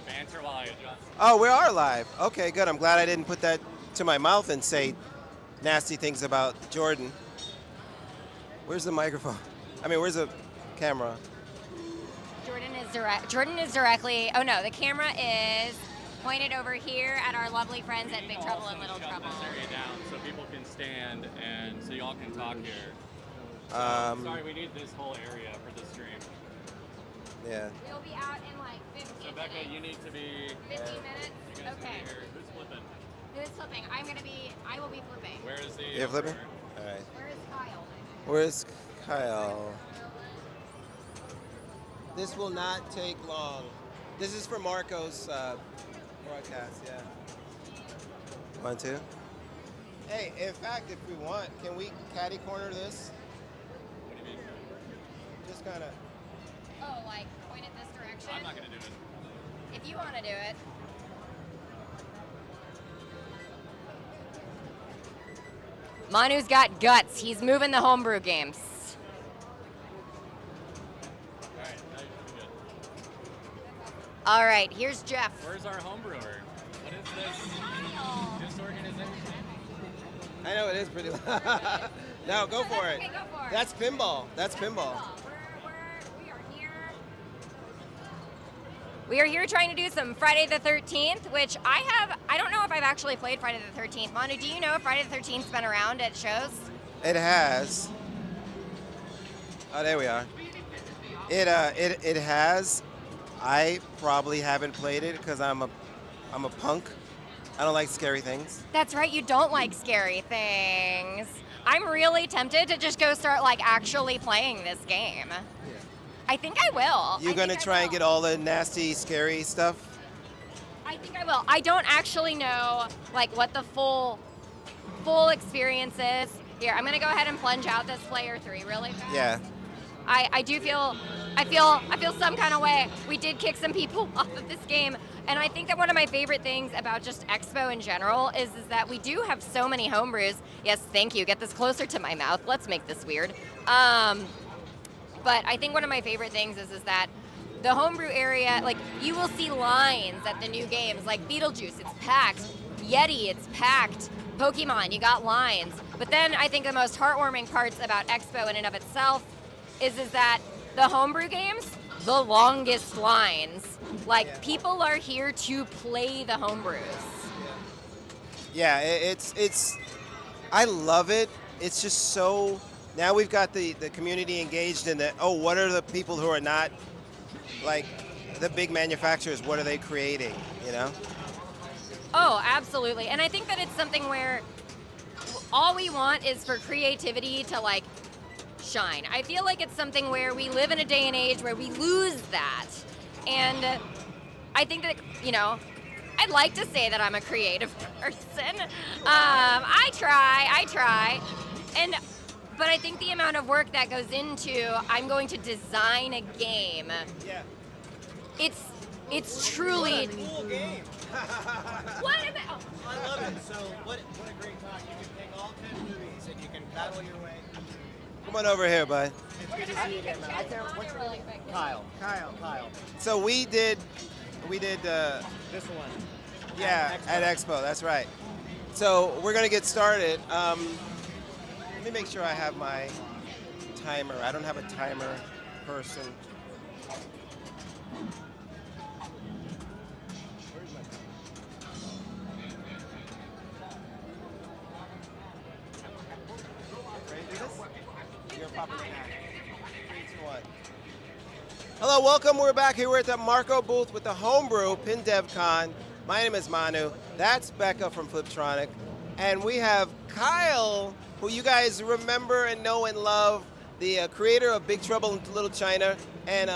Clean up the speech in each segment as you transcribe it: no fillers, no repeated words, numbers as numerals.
banter while I adjust. Oh, we are live. Okay, good. I'm glad I didn't put that to my mouth and say nasty things about Jordan. Where's the microphone? I mean, where's the camera? Jordan is directly. Oh no, the camera is pointed over here at our lovely friends at Big Trouble in Little Trouble. This area down so people can stand and so y'all can talk here. Sorry, we need this whole area for the stream. Yeah. We'll be out in like 15 So Becca, minutes. you need to be. 15 minutes. You guys Okay. Can be here. Who's flipping? Who's flipping? I will be flipping. Where is the? You're flipping? All right. Where is Kyle? Where's Kyle? This will not take long. This is for Marco's broadcast, yeah. 1, 2. Hey, in fact, if we want, can we catty corner this? What do you mean? Just kind of. Oh, like point in this direction? I'm not gonna do it. If you want to do it. Manu's got guts. He's moving the homebrew games. All right, now you should be good. All right, here's Jeff. Where's our home brewer? What is this? Disorganization? I know it is pretty loud. No, go for it. Okay, go for it. That's pinball. That's pinball. We are here. We are here trying to do some Friday the 13th, which I don't know if I've actually played Friday the 13th. Manu, do you know if Friday the 13th's been around at shows? It has. Oh, there we are. It has. I probably haven't played it because I'm a punk. I don't like scary things. That's right, you don't like scary things. I'm really tempted to just go start like actually playing this game. Yeah. I think I will. You gonna try and get all the nasty, scary stuff? I think I will. I don't actually know like what the full experience is. Here, I'm gonna go ahead and plunge out this player 3 really fast. Yeah. I feel some kind of way. We did kick some people off of this game, and I think that one of my favorite things about just Expo in general is that we do have so many homebrews. Yes, thank you. Get this closer to my mouth. Let's make this weird. But I think one of my favorite things is that the homebrew area, like you will see lines at the new games, like Beetlejuice, it's packed. Yeti, it's packed. Pokemon, you got lines. But then I think the most heartwarming parts about Expo in and of itself is that the homebrew games, the longest lines. Like people are here to play the homebrews. Yeah, it's I love it. It's just so, now we've got the community engaged in the, what are the people who are not like the big manufacturers, what are they creating, you know? Oh, absolutely. And I think that it's something where all we want is for creativity to like shine. I feel like it's something where we live in a day and age where we lose that. And I think that, you know, I'd like to say that I'm a creative person. I try. But I think the amount of work that goes into, I'm going to design a game. Yeah. It's truly. What a cool game. What am I? I love it. So what a great talk. You can pick all 10 movies and you can battle your way. Come on over here, bud. It's good to see you again, man. What's your name? Kyle. So we did This one. yeah, at Expo, that's right. So we're gonna get started. Let me make sure I have my timer. I don't have a timer person. Where's my timer? Ready to do this? You're popping in now. 3, 2, 1. Hello, welcome. We're back here. We're at the Marco booth with the Homebrew Pin Dev Con. My name is Manu. That's Becca from Fliptronic. And we have Kyle, who you guys remember and know and love, the creator of Big Trouble in Little China. And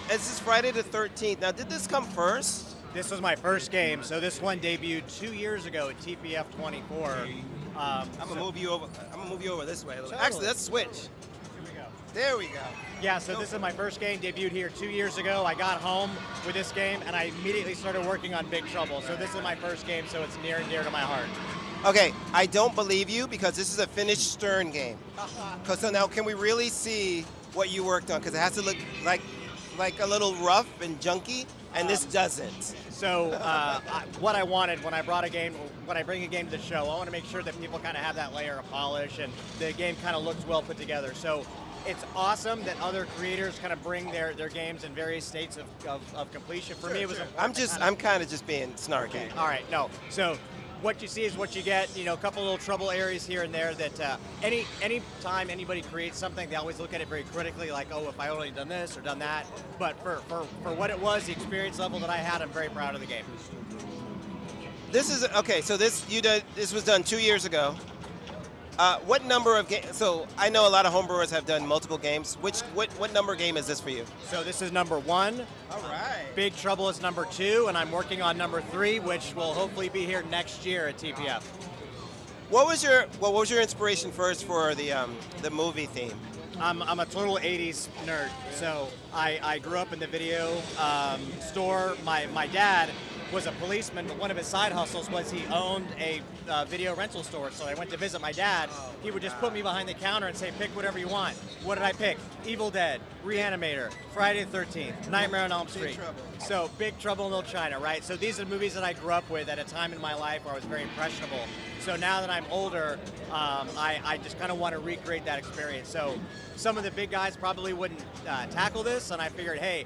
this is Friday the 13th. Now, did this come first? This was my first game. So this one debuted 2 years ago at TPF 24. I'm gonna move you over. I'm gonna move you over this way a little. Totally. Actually, let's switch. Here we go. There we go. Yeah, so this is my first game, debuted here 2 years ago. I got home with this game and I immediately started working on Big Trouble. So this is my first game, so it's near and dear to my heart. Okay, I don't believe you because this is a finished Stern game. So now, can we really see what you worked on? Because it has to look like a little rough and junky, and this doesn't. So what I wanted when I bring a game to the show, I want to make sure that people kind of have that layer of polish and the game kind of looks well put together. So it's awesome that other creators kind of bring their games in various states of completion. For me, it was important. I'm kind of just being snarky. Okay. All right. No. So what you see is what you get. You know, a couple little trouble areas here and there that any time anybody creates something, they always look at it very critically, like, oh, if I only done this or done that. But for what it was, the experience level that I had, I'm very proud of the game. This is okay. So this was done 2 years ago. What number of games? So I know a lot of homebrewers have done multiple games. What number game is this for you? So this is number 1. All right. Big Trouble is number 2, and I'm working on number 3, which will hopefully be here next year at TPF. What was your inspiration first for the movie theme? I'm a total 80s nerd. So I grew up in the video store. My dad was a policeman, but one of his side hustles was he owned a video rental store. So I went to visit my dad. He would just put me behind the counter and say, pick whatever you want. What did I pick? Evil Dead, Reanimator, Friday the 13th, Nightmare on Elm Street. So Big Trouble in Little China, right? So these are the movies that I grew up with at a time in my life where I was very impressionable. So now that I'm older, I just kind of want to recreate that experience. So some of the big guys probably wouldn't tackle this, and I figured, hey,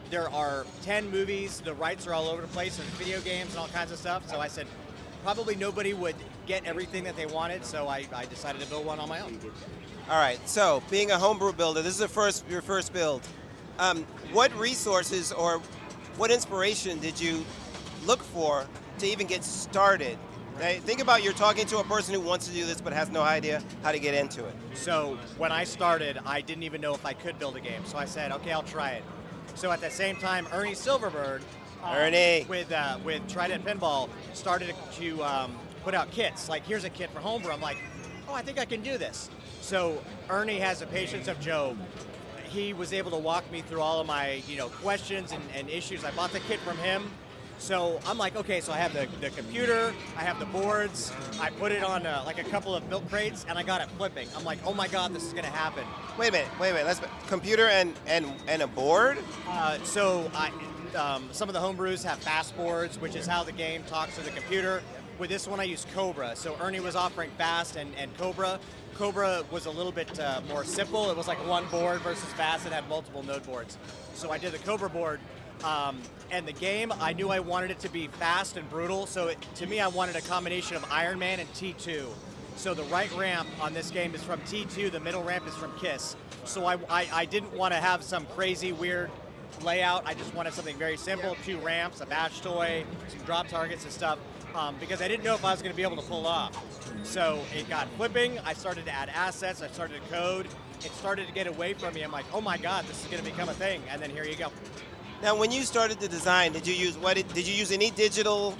there are 10 movies, the rights are all over the place, and video games and all kinds of stuff. So I said, probably nobody would get everything that they wanted, so I decided to build one on my own. All right, so being a homebrew builder, this is your first build. What resources or what inspiration did you look for to even get started? Right? Think about you're talking to a person who wants to do this but has no idea how to get into it. So when I started, I didn't even know if I could build a game. So I said, okay, I'll try it. So at the same time, Ernie Silverbird, with Trident Pinball, started to put out kits. Like, here's a kit for Homebrew. I'm like, oh, I think I can do this. So Ernie has the patience of Job. He was able to walk me through all of my questions and issues. I bought the kit from him. So I'm like, okay, so I have the computer, I have the boards, I put it on like a couple of milk crates, and I got it flipping. I'm like, oh my God, this is gonna happen. Wait a minute. Let's computer and a board. Some of the homebrews have fast boards, which is how the game talks to the computer. With this one, I used Cobra. So Ernie was offering fast and Cobra. Cobra was a little bit more simple. It was like one board versus fast. It had multiple node boards. So I did the Cobra board. And the game, I knew I wanted it to be fast and brutal, so to me I wanted a combination of Iron Man and T2. So the right ramp on this game is from T2, the middle ramp is from KISS. So I didn't want to have some crazy, weird layout. I just wanted something very simple, 2 ramps, a bash toy, some drop targets and stuff, because I didn't know if I was going to be able to pull off. So it got flipping, I started to add assets, I started to code, it started to get away from me. I'm like, oh my God, this is going to become a thing, and then here you go. Now, when you started the design, did you use any digital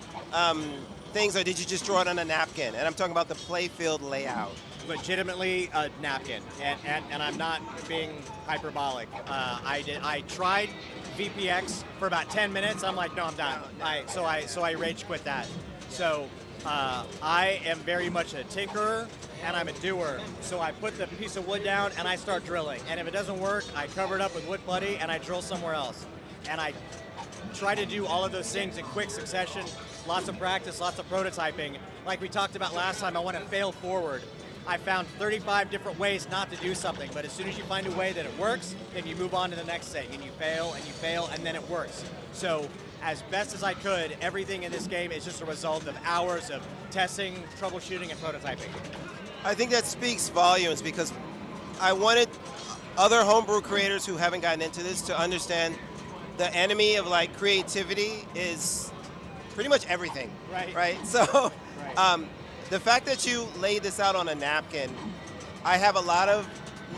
things, or did you just draw it on a napkin? And I'm talking about the playfield layout. Legitimately a napkin, and I'm not being hyperbolic. I tried VPX for about 10 minutes. I'm like, no, I'm done. So I rage quit that. So I am very much a tinkerer, and I'm a doer. So I put the piece of wood down and I start drilling. And if it doesn't work, I cover it up with wood putty and I drill somewhere else. And I try to do all of those things in quick succession. Lots of practice, lots of prototyping. Like we talked about last time, I want to fail forward. I found 35 different ways not to do something, but as soon as you find a way that it works, then you move on to the next thing, and you fail, and then it works. So as best as I could, everything in this game is just a result of hours of testing, troubleshooting, and prototyping. I think that speaks volumes, because I wanted other homebrew creators who haven't gotten into this to understand the enemy of like creativity is pretty much everything. Right. So the fact that you laid this out on a napkin, I have a lot of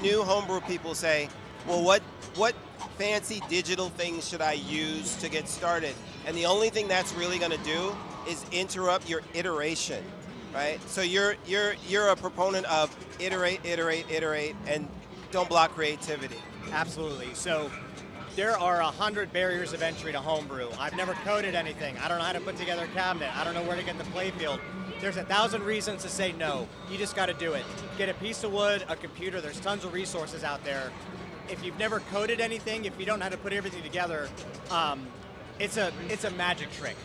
new homebrew people say, well, what fancy digital things should I use to get started? And the only thing that's really going to do is interrupt your iteration, right? So you're a proponent of iterate, and don't block creativity. Absolutely. So there are 100 barriers of entry to homebrew. I've never coded anything. I don't know how to put together a cabinet. I don't know where to get the playfield. There's 1,000 reasons to say no. You just got to do it. Get a piece of wood, a computer. There's tons of resources out there. If you've never coded anything, if you don't know how to put everything together, it's a magic trick.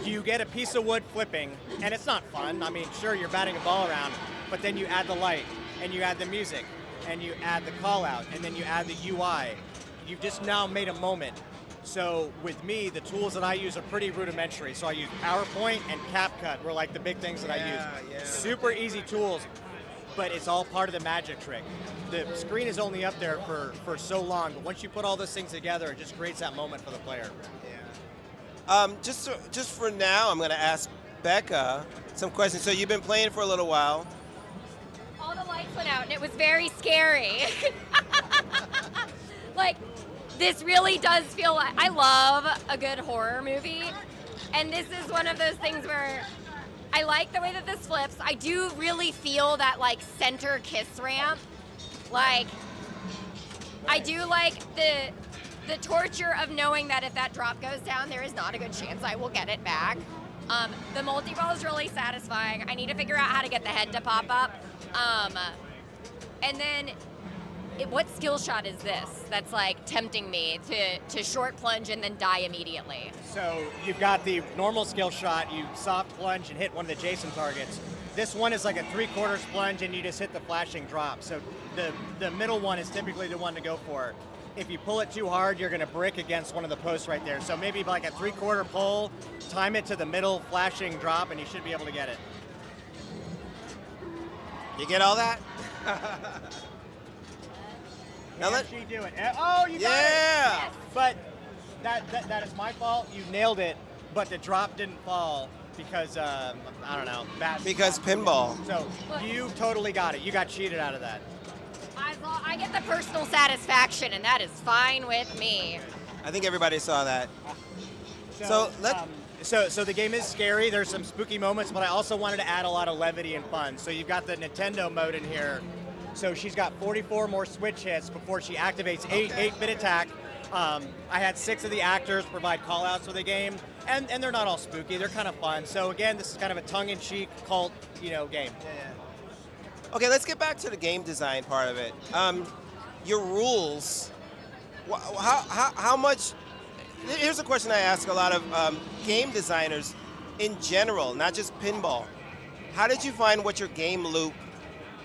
You get a piece of wood flipping, and it's not fun. I mean, sure, you're batting a ball around, but then you add the light, and you add the music, and you add the call out, and then you add the UI. You've just now made a moment. So with me, the tools that I use are pretty rudimentary. So I use PowerPoint and CapCut were like the big things that I use. Yeah. Super easy tools, but it's all part of the magic trick. The screen is only up there for so long, but once you put all those things together, it just creates that moment for the player. Just for now, I'm going to ask Becca some questions. So you've been playing for a little while. All the lights went out, and it was very scary. Like, this really does feel like, I love a good horror movie, and this is one of those things where I like the way that this flips. I do really feel that, like, center kiss ramp. Like, I do like the torture of knowing that if that drop goes down, there is not a good chance I will get it back. The multi-ball is really satisfying. I need to figure out how to get the head to pop up. And then, what skill shot is this that's like tempting me to short plunge and then die immediately? So you've got the normal skill shot, you soft plunge and hit one of the Jason targets. This one is like a 3/4 plunge and you just hit the flashing drop. So the middle one is typically the one to go for. If you pull it too hard, you're gonna brick against one of the posts right there. So maybe like a 3/4 pull, time it to the middle flashing drop and you should be able to get it. You get all that? Now Can she do it? Oh, you got it! Yeah! But that is my fault. You nailed it, but the drop didn't fall because, I don't know. Because pinball. So you totally got it. You got cheated out of that. I get the personal satisfaction, and that is fine with me. I think everybody saw that. So So the game is scary. There's some spooky moments, but I also wanted to add a lot of levity and fun. So you've got the Nintendo mode in here. So she's got 44 more switch hits before she activates 8-bit attack. I had 6 of the actors provide call-outs for the game, and they're not all spooky. They're kind of fun. So again, this is kind of a tongue-in-cheek cult, game. Yeah. Okay, let's get back to the game design part of it. Your rules. How much? Here's a question I ask a lot of game designers in general, not just pinball. How did you find what your game loop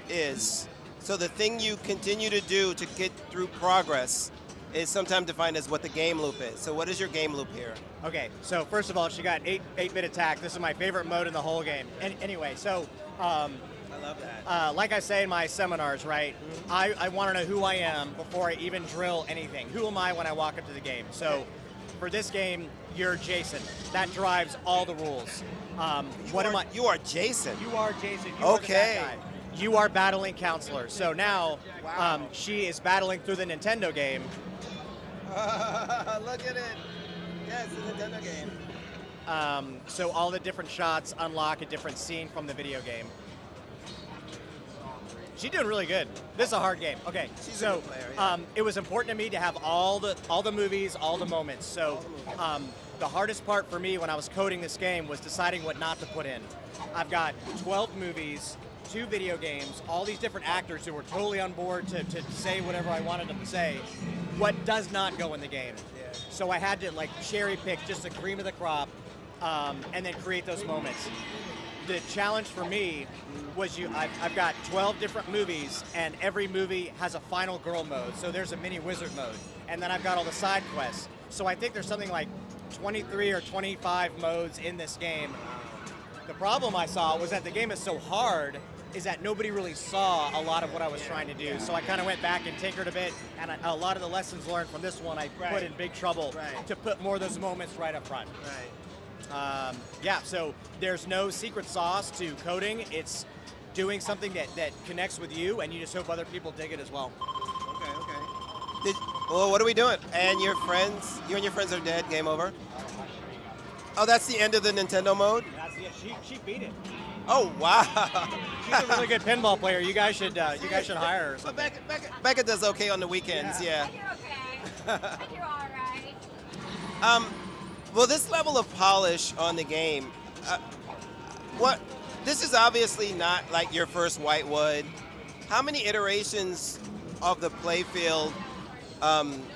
is? So the thing you continue to do to get through progress is sometimes defined as what the game loop is. So what is your game loop here? Okay, so first of all, she got 8-bit attack. This is my favorite mode in the whole game. Anyway, so I love that. like I say in my seminars, right? I want to know who I am before I even drill anything. Who am I when I walk up to the game? So for this game, you're Jason. That drives all the rules. What am I? You are Jason. You are Jason. You are the bad guy. You are battling counselor. So now she is battling through the Nintendo game. Look at it. Yes, the Nintendo game. So all the different shots unlock a different scene from the video game. She's doing really good. This is a hard game. Okay, She's a good player, yeah. It was important to me to have all the movies, all the moments. So the hardest part for me when I was coding this game was deciding what not to put in. I've got 12 movies, 2 video games, all these different actors who were totally on board to say whatever I wanted them to say. What does not go in the game? Yeah. So I had to cherry pick just the cream of the crop and then create those moments. The challenge for me was I've got 12 different movies, and every movie has a final girl mode. So there's a mini wizard mode, and then I've got all the side quests. So I think there's something like 23 or 25 modes in this game. The problem I saw was that the game is so hard is that nobody really saw a lot of what I was trying to do. So I kind of went back and tinkered a bit, and a lot of the lessons learned from this one I put in big trouble to put more of those moments right up front. Right. So there's no secret sauce to coding. It's doing something that connects with you, and you just hope other people dig it as well. Okay. Well, what are we doing? And you and your friends are dead. Game over. Oh, that's the end of the Nintendo mode? That's it. She beat it. Oh, wow. She's a really good pinball player. You guys should hire her. Or something. Becca does okay on the weekends, yeah. I do okay. I do all right. Well, this level of polish on the game, this is obviously not like your first Whitewood. How many iterations of the playfield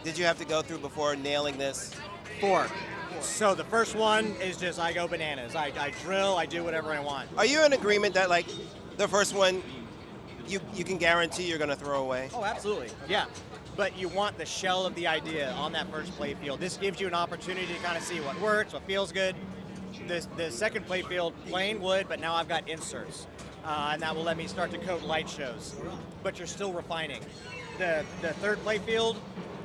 did you have to go through before nailing this? 4. So the first one is just I go bananas. I drill, I do whatever I want. Are you in agreement that like the first one you can guarantee you're going to throw away? Oh, absolutely. Yeah. But you want the shell of the idea on that first play field. This gives you an opportunity to kind of see what works, what feels good. The second play field, plain wood, but now I've got inserts. And that will let me start to coat light shows. But you're still refining. The third play field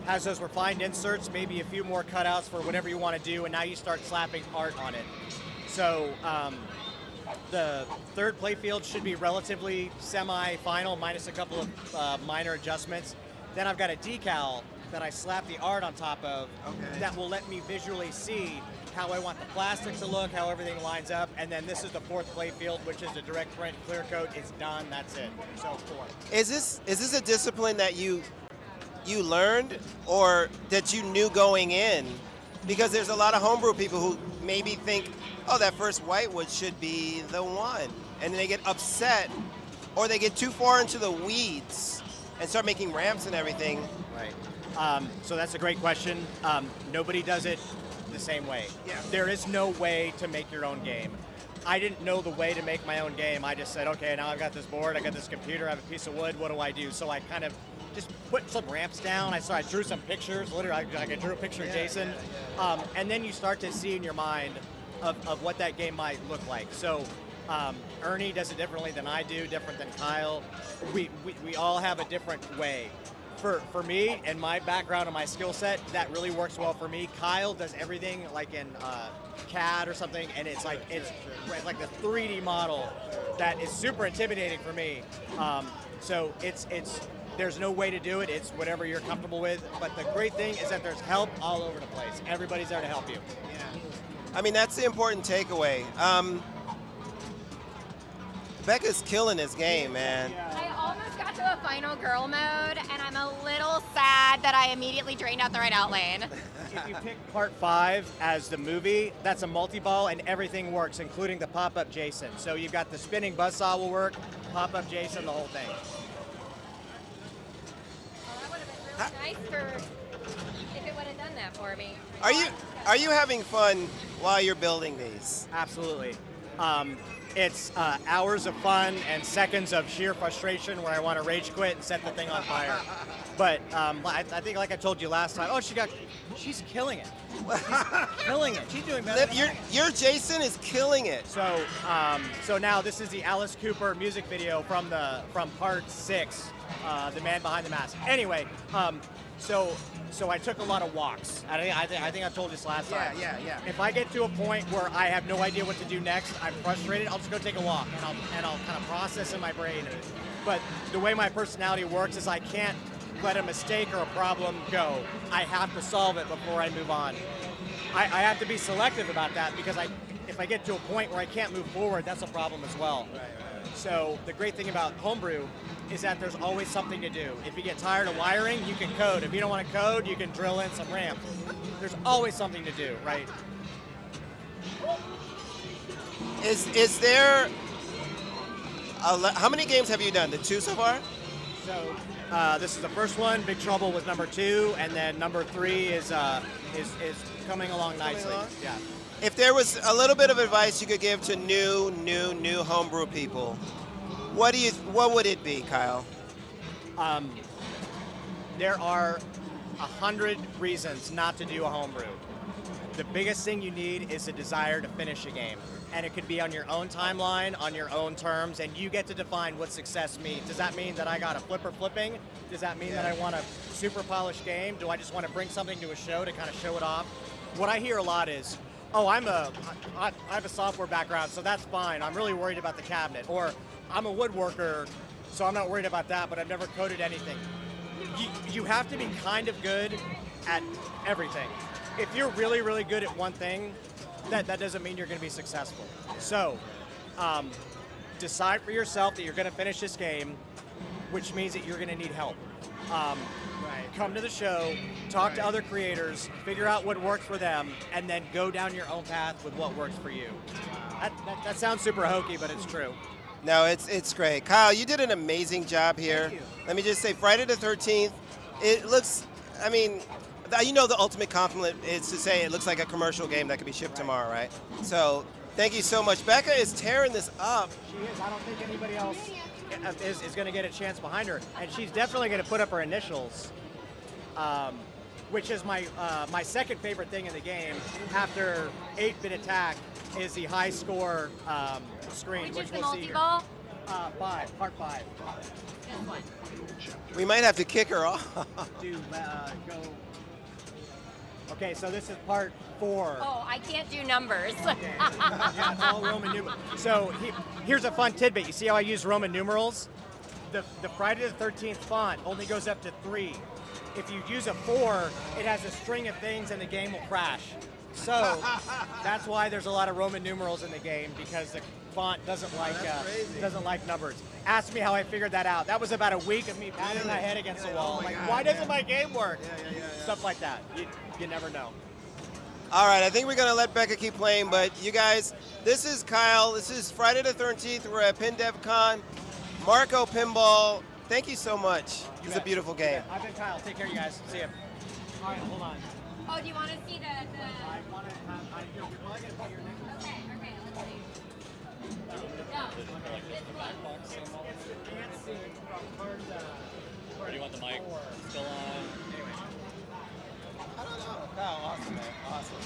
has those refined inserts, maybe a few more cutouts for whatever you want to do, and now you start slapping art on it. So the third play field should be relatively semi-final, minus a couple of minor adjustments. Then I've got a decal that I slap the art on top of that will let me visually see how I want the plastic to look, how everything lines up, and then this is the fourth play field, which is a direct print clear coat. It's done, that's it. So 4. Is this a discipline that you learned or that you knew going in? Because there's a lot of homebrew people who maybe think, oh, that first whitewood should be the one, and then they get upset or they get too far into the weeds and start making ramps and everything. Right. So that's a great question. Nobody does it the same way. Yeah. There is no way to make your own game. I didn't know the way to make my own game. I just said, okay, now I've got this board, I got this computer, I have a piece of wood, what do I do? So I kind of just put some ramps down. I drew some pictures, literally, I drew a picture of Jason. And then you start to see in your mind of what that game might look like. So Ernie does it differently than I do, different than Kyle. We all have a different way. For me and my background and my skill set, that really works well for me. Kyle does everything like in CAD or something, and it's like the 3D model that is super intimidating for me. So it's there's no way to do it. It's whatever you're comfortable with. But the great thing is that there's help all over the place. Everybody's there to help you. Yeah. I mean, that's the important takeaway. Becca's killing this game, man. I almost got to a final girl mode, and I'm a little sad that I immediately drained out the right out lane. If you pick part 5 as the movie, that's a multi-ball and everything works, including the pop-up Jason. So you've got the spinning buzzsaw will work, pop-up Jason, the whole thing. Well, that would have been really nice for if it would have done that for me. Are you having fun while you're building these? Absolutely. It's hours of fun and seconds of sheer frustration where I want to rage quit and set the thing on fire. But I think, like I told you last time, she's killing it. She's killing it. She's doing better. Your Jason is killing it. So now this is the Alice Cooper music video from part 6, The Man Behind the Mask. Anyway, so I took a lot of walks. I think I told this last time. Yeah. If I get to a point where I have no idea what to do next, I'm frustrated, I'll just go take a walk and I'll kind of process in my brain. But the way my personality works is I can't let a mistake or a problem go. I have to solve it before I move on. I have to be selective about that because if I get to a point where I can't move forward, that's a problem as well. Right. So the great thing about Homebrew is that there's always something to do. If you get tired of wiring, you can code. If you don't want to code, you can drill in some ramps. There's always something to do, right? Is there how many games have you done? The 2 so far? So this is the first one. Big Trouble was number 2, and then number 3 is coming along nicely. Yeah. If there was a little bit of advice you could give to new homebrew people, what would it be, Kyle? There are 100 reasons not to do a homebrew. The biggest thing you need is a desire to finish a game. And it could be on your own timeline, on your own terms, and you get to define what success means. Does that mean that I got a flipper flipping? Does that mean that I want a super polished game? Do I just want to bring something to a show to kind of show it off? What I hear a lot is, oh, I have a software background, so that's fine. I'm really worried about the cabinet. Or I'm a woodworker, so I'm not worried about that, but I've never coded anything. You have to be kind of good at everything. If you're really, really good at one thing, that doesn't mean you're going to be successful. So decide for yourself that you're going to finish this game, which means that you're going to need help. Come to the show, talk to other creators, figure out what works for them, and then go down your own path with what works for you. That sounds super hokey, but it's true. No, it's great. Kyle, you did an amazing job here. Thank you. Let me just say, Friday the 13th, it looks I mean, you know, the ultimate compliment is to say it looks like a commercial game that could be shipped tomorrow, right? So thank you so much. Becca is tearing this up. She is. I don't think anybody else is going to get a chance behind her, and she's definitely going to put up her initials, which is my second favorite thing in the game after 8-bit attack is the high score screen, which we'll see here. Multi-ball? Part 5. This one. We might have to kick her off. Go. Okay, so this is part 4. Oh, I can't do numbers. Yeah, it's all Roman numerals. So here's a fun tidbit. You see how I use Roman numerals? The Friday the 13th font only goes up to 3. If you use a 4, it has a string of things and the game will crash. So that's why there's a lot of Roman numerals in the game, because the font doesn't like numbers. Ask me how I figured that out. That was about a week of me pounding my head against the wall. Like, why doesn't my game work? Stuff like that. You never know. All right, I think we're gonna let Becca keep playing, but you guys, this is Kyle. This is Friday the 13th. We're at PinDevCon. Marco Pinball, thank you so much. It's a beautiful game. I've been Kyle. Take care, you guys. See ya. All right, hold on. Oh, do you want to see the... I want to have... You're probably going to put your name. Okay, let's see. No, this one. It's the dance scene from part... Or do you want the mic still on? I don't know. Kyle, awesome, man. Awesome.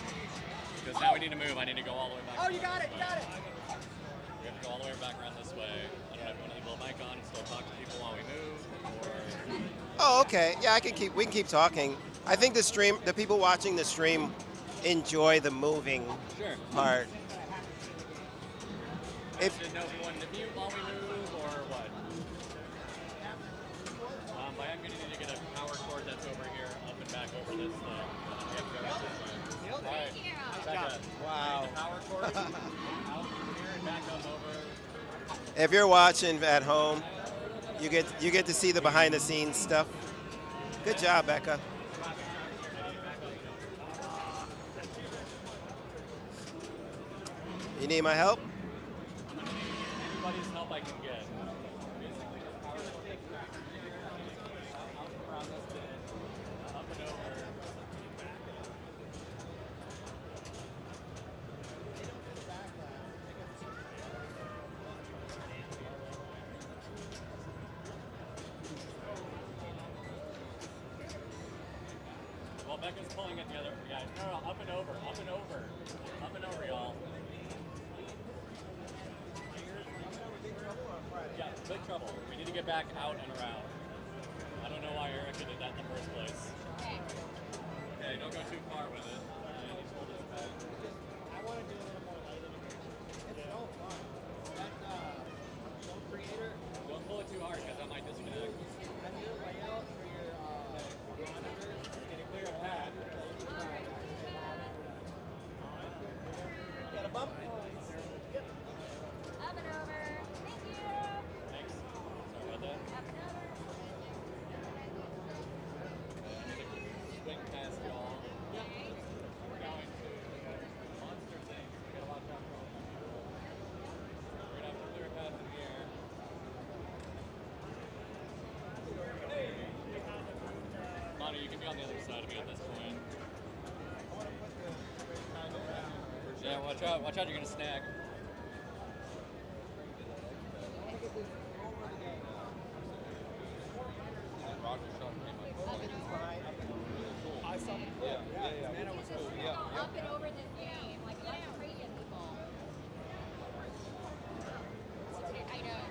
Because now we need to move. I need to go all the way back. Oh, you got it. We have to go all the way back around this way. I don't know if you want to leave a little mic on and still talk to people while we move, or... Oh, okay. Yeah, we can keep talking. I think the people watching the stream enjoy the moving part. If you know if you wanted to mute while we move or what. But I'm going to need to get a power cord that's over here, up and back over this thing. We have to go this way. All right. Becca, Wow. the power cord out here and back up over. If you're watching at home, you get to see the behind the scenes stuff. Good job, Becca. You need my help? Everybody's help I can get. Up and over. Well, Becca's pulling it together. Yeah, no, up and over, up and over. Up and over, y'all. Yeah, big trouble. We need to get back out and around. I don't know why Erica did that in the first place. Okay, don't go too far with it. And he's holding it back. I want to do a little more lighting. It's so fun. That show creator, Don't pull it too hard because that might disconnect. I do a layout for your monitors. Get a clear path. Got a bump? Up and over. Thank you. Thanks. Sorry about that. Up and over. Swing past y'all. We're going to monster thing. We gotta watch out for. We're gonna have to clear a path in the air. Manu, you can be on the other side of me at this point. Yeah, watch out, you're gonna snag. Roger shot I saw him. Yeah. Man, it was cool. Yeah. Up and over this game. Like, let's trade in people. I know.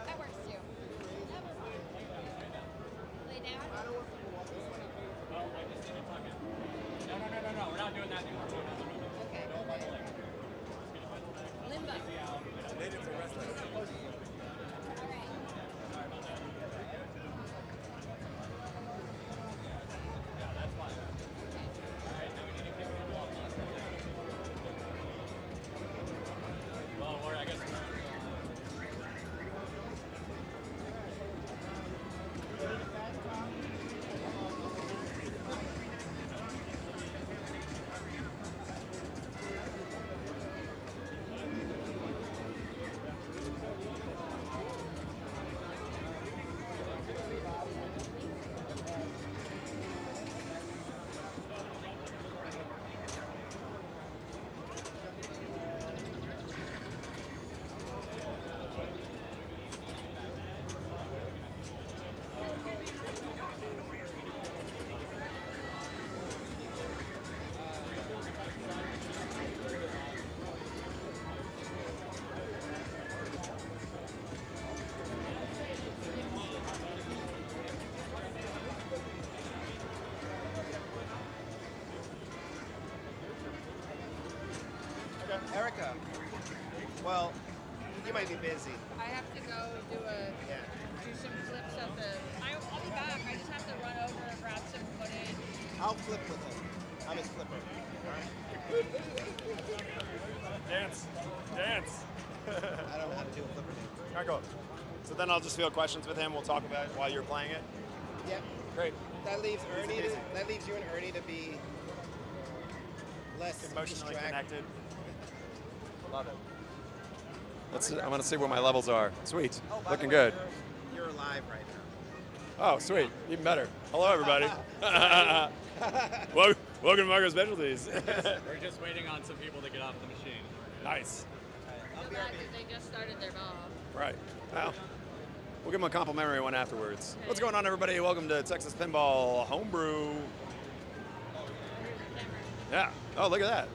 That works too. Lay down. Oh, I just need to tuck it. No. We're not doing that anymore. Okay. Limbo. All right. Well, I guess. Erica. Well, you might be busy. I have to go do some flips at the. I'll be back. I just have to run over and grab some footage. I'll flip with him. I'm his flipper. Dance. I don't know how to do a flipper dance. All right, cool. So then I'll just field questions with him. We'll talk about it while you're playing it. Yep. Great. That leaves Ernie. amazing. That leaves you and Ernie to be less Emotionally distracted. connected. Love it. I want to see where my levels are. Sweet. Oh, by Looking the way, good. You're live right now. Oh, sweet. Even better. Hello, everybody. Welcome to Marco's Specialties. We're just waiting on some people to get off the machine. Nice. I'll Too be bad right because they just started their ball. Right. Well, we'll give them a complimentary one afterwards. What's going on, everybody? Welcome to Texas Pinball Homebrew. Yeah. Oh, look at that.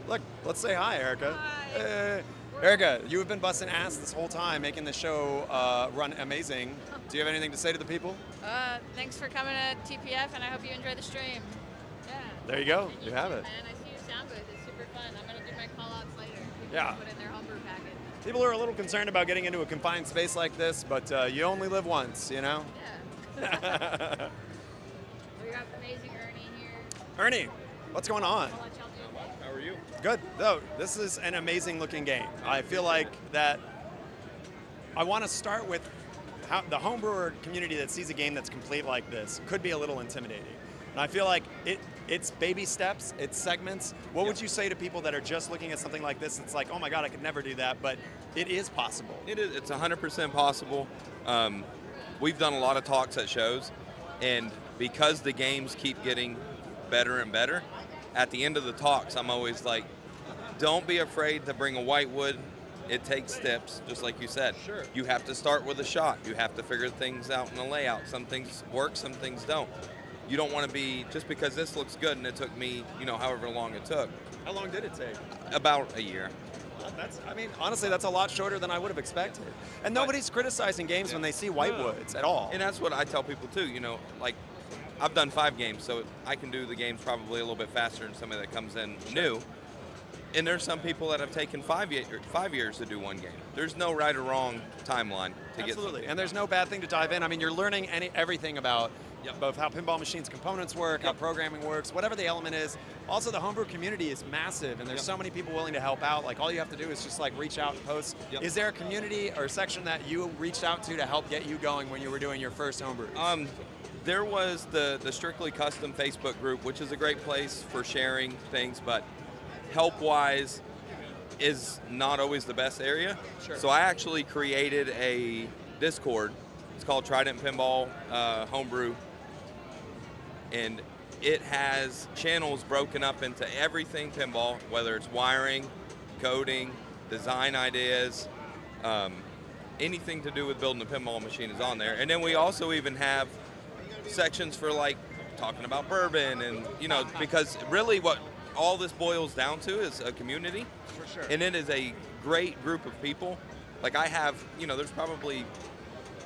Look, let's say hi, Erica. Hi. Hey. Erica, you have been busting ass this whole time, making the show run amazing. Do you have anything to say to the people? Thanks for coming to TPF, and I hope you enjoy the stream. Yeah. There you go. And You have it. Man, I see your sound booth. It's super fun. I'm gonna do my call-outs later. People Yeah. can put in their homebrew package. People are a little concerned about getting into a confined space like this, but you only live once, you know? Yeah. We got amazing Ernie here. Ernie, what's going on? I'll let y'all do it. How are you? Good. No, this is an amazing looking game. I feel like that I want to start with how the homebrewer community that sees a game that's complete like this could be a little intimidating. And I feel like it's baby steps, it's segments. What would you say to people that are just looking at something like this? It's like, oh my God, I could never do that, but it is possible. It is. It's 100% possible. We've done a lot of talks at shows, and because the games keep getting better and better, at the end of the talks, I'm always like, don't be afraid to bring a whitewood. It takes steps, just like you said. Sure. You have to start with a shot. You have to figure things out in the layout. Some things work, some things don't. You don't want to be, just because this looks good and it took me, however long it took, How long did it take? about a year. Honestly, that's a lot shorter than I would have expected. And nobody's criticizing games when they see whitewoods at all. And that's what I tell people too, like I've done 5 games, so I can do the games probably a little bit faster than somebody that comes in new. And there's some people that have taken 5 years to do one game. There's no right or wrong timeline to get Absolutely, something. and there's no bad thing to dive in. I mean, you're learning everything about Yep. both how pinball machines components work, how Yep. programming works, whatever the element is. Also, the homebrew community is massive, and there's Yep. so many people willing to help out. Like, all you have to do is just like reach out and post. Yep. Is there a community or section that you reached out to help get you going when you were doing your first homebrew? There was the Strictly Custom Facebook group, which is a great place for sharing things, but help-wise is not always the best area. Sure. So I actually created a Discord. It's called Trident Pinball Homebrew. And it has channels broken up into everything pinball, whether it's wiring, coding, design ideas, anything to do with building a pinball machine is on there. And then we also even have sections for like talking about bourbon and, because really what all this boils down to is a community. For sure. And it is a great group of people. Like I have, there's probably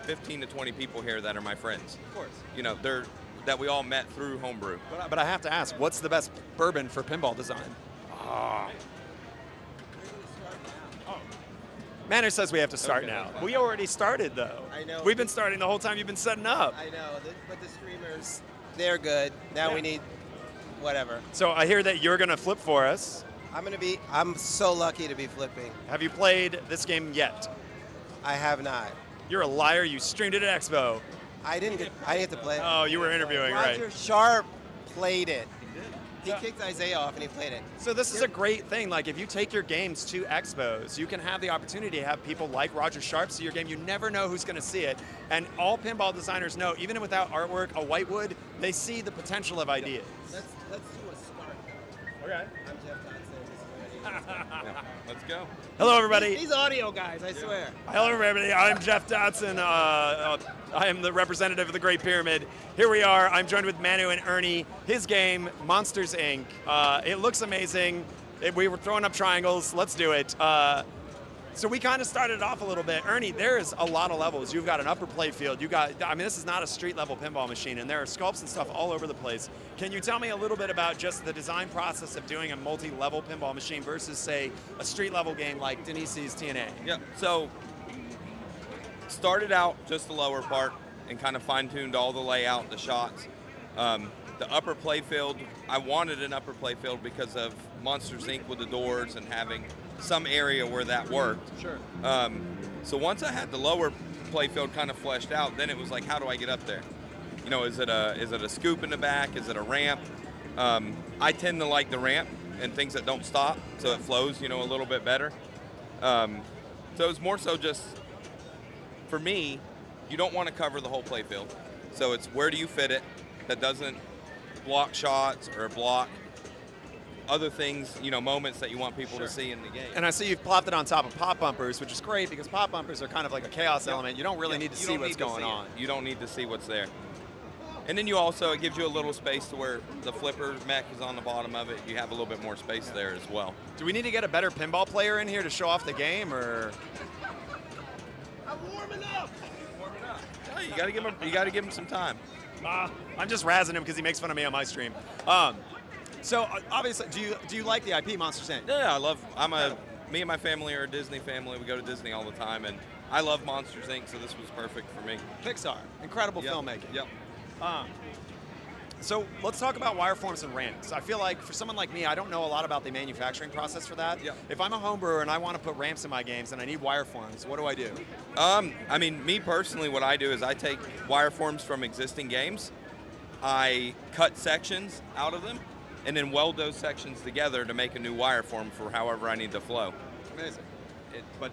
15 to 20 people here that are my friends. Of course. They're that we all met through Homebrew. But I have to ask, what's the best bourbon for pinball design? Manners says we have to start Okay, now. that's fine. We already started, though. I know. We've been starting the whole time you've been setting up. I know, but the streamers, they're good. Now we need whatever. So I hear that you're going to flip for us. I'm so lucky to be flipping. Have you played this game yet? I have not. You're a liar. You streamed it at Expo. I didn't get to play it. Oh, you were interviewing, Roger right? Sharp played it. He Yeah. kicked Isaiah off and he played it. So this is a great thing. Like, if you take your games to expos, you can have the opportunity to have people like Roger Sharp see your game. You never know who's going to see it. And all pinball designers know, even without artwork, a whitewood, they see the potential of ideas. Let's do a start. Okay. I'm Jeff Dodson. Let's go. Hello, everybody. These audio guys, I swear. Hello, everybody. I'm Jeff Dodson. I am the representative of the Great Pyramid. Here we are. I'm joined with Manu and Ernie. His game, Monsters, Inc. It looks amazing. We were throwing up triangles. Let's do it. So we kind of started off a little bit. Ernie, there's a lot of levels. You've got an upper play field. This is not a street level pinball machine, and there are sculpts and stuff all over the place. Can you tell me a little bit about just the design process of doing a multi-level pinball machine versus, say, a street level game like Denise's TNA? Yeah. So started out just the lower part and kind of fine-tuned all the layout, the shots. The upper play field, I wanted an upper play field because of Monsters Inc. with the doors and having some area where that worked. Sure. So once I had the lower play field kind of fleshed out, then it was like, how do I get up there? You know, is it a scoop in the back? Is it a ramp? I tend to like the ramp and things that don't stop, so it flows, a little bit better. So it's more so just, for me, you don't want to cover the whole play field. So it's where do you fit it that doesn't block shots or block other things, moments that you want people to see in the game. And I see you've plopped it on top of pop bumpers, which is great because pop bumpers are kind of like a chaos element. You don't really need to see what's going on. You don't need to see what's there. And then it gives you a little space to where the flipper mech is on the bottom of it. You have a little bit more space there as well. Do we need to get a better pinball player in here to show off the game, or? I'm warming up. Yeah, you gotta give him some time. I'm just razzing him because he makes fun of me on my stream. So obviously, do you like the IP Monsters Inc.? Yeah, me and my family are a Disney family. We go to Disney all the time, and I love Monsters Inc., so this was perfect for me. Pixar, incredible Yep. filmmaking. Yep. So let's talk about wireforms and ramps. I feel like for someone like me, I don't know a lot about the manufacturing process for that. Yep. If I'm a home brewer and I want to put ramps in my games and I need wireforms, what do I do? Me personally, what I do is I take wireforms from existing games, I cut sections out of them, and then weld those sections together to make a new wireform for however I need the flow. Amazing. But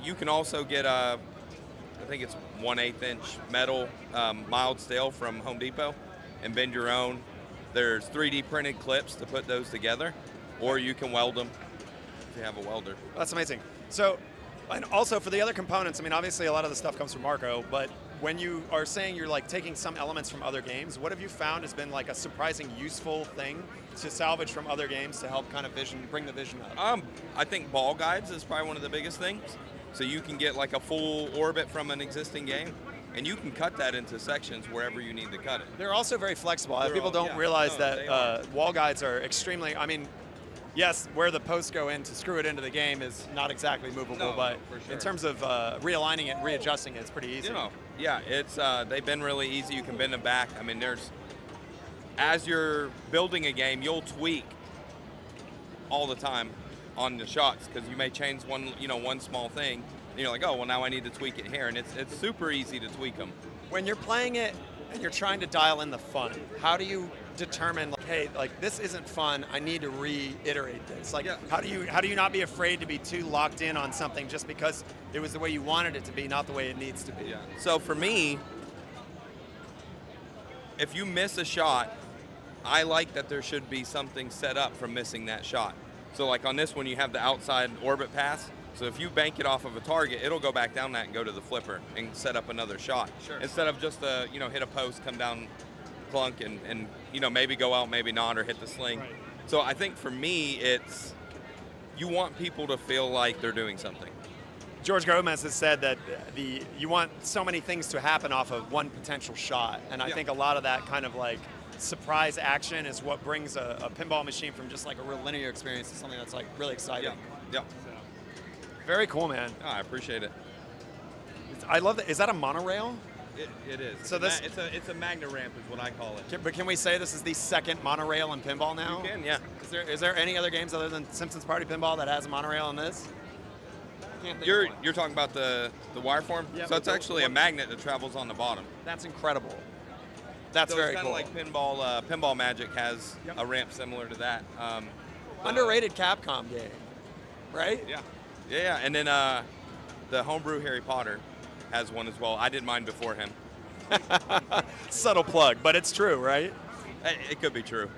you can also get I think it's 1/8 inch metal mild steel from Home Depot and bend your own. There's 3D printed clips to put those together, or you can weld them if you have a welder. That's amazing. So, and also for the other components, obviously a lot of the stuff comes from Marco, but when you are saying you're like taking some elements from other games, what have you found has been like a surprising useful thing to salvage from other games to help kind of bring the vision up? I think ball guides is probably one of the biggest things. So you can get like a full orbit from an existing game, and you can cut that into sections wherever you need to cut it. They're also very flexible. People don't realize that wall guides are extremely, yes, where the posts go in to screw it into the game is not exactly movable, but for sure. in terms of realigning it and readjusting it, it's pretty easy. Yeah, it's they've been really easy. You can bend them back. As you're building a game, you'll tweak all the time on the shots because you may change one small thing, and you're like, oh, well, now I need to tweak it here, and it's super easy to tweak them. When you're playing it and you're trying to dial in the fun, how do you determine, hey, this isn't fun, I need to reiterate this? How do you not be afraid to be too locked in on something just because it was the way you wanted it to be, not the way it needs to be? Yeah. So for me, if you miss a shot, I like that there should be something set up for missing that shot. So like on this one, you have the outside orbit pass. So if you bank it off of a target, it'll go back down that and go to the flipper and set up another shot. Sure. Instead of just hit a post, come down, clunk, and maybe go out, maybe not, or hit the sling. Right. So I think for me, you want people to feel like they're doing something. George Gomez has said that you want so many things to happen off of one potential shot, and I think a lot of that kind of like surprise action is what brings a pinball machine from just like a real linear experience to something that's like really exciting. Yeah. Very cool, man. Oh, I appreciate it. I love that. Is that a monorail? It is. So it's a magna ramp is what I call it. But can we say this is the second monorail in pinball now? You can, yeah. Is there any other games other than Simpsons Party Pinball that has a monorail on this? You're talking about the wireform? Yeah, so it's actually a magnet that travels on the bottom. That's incredible. That's so very it's cool. kind of like pinball. Pinball Magic has a ramp similar to that. Underrated Capcom game, right? Yeah. And then the Homebrew Harry Potter has one as well. I did mine before him. Subtle plug, but it's true, right? It could be true.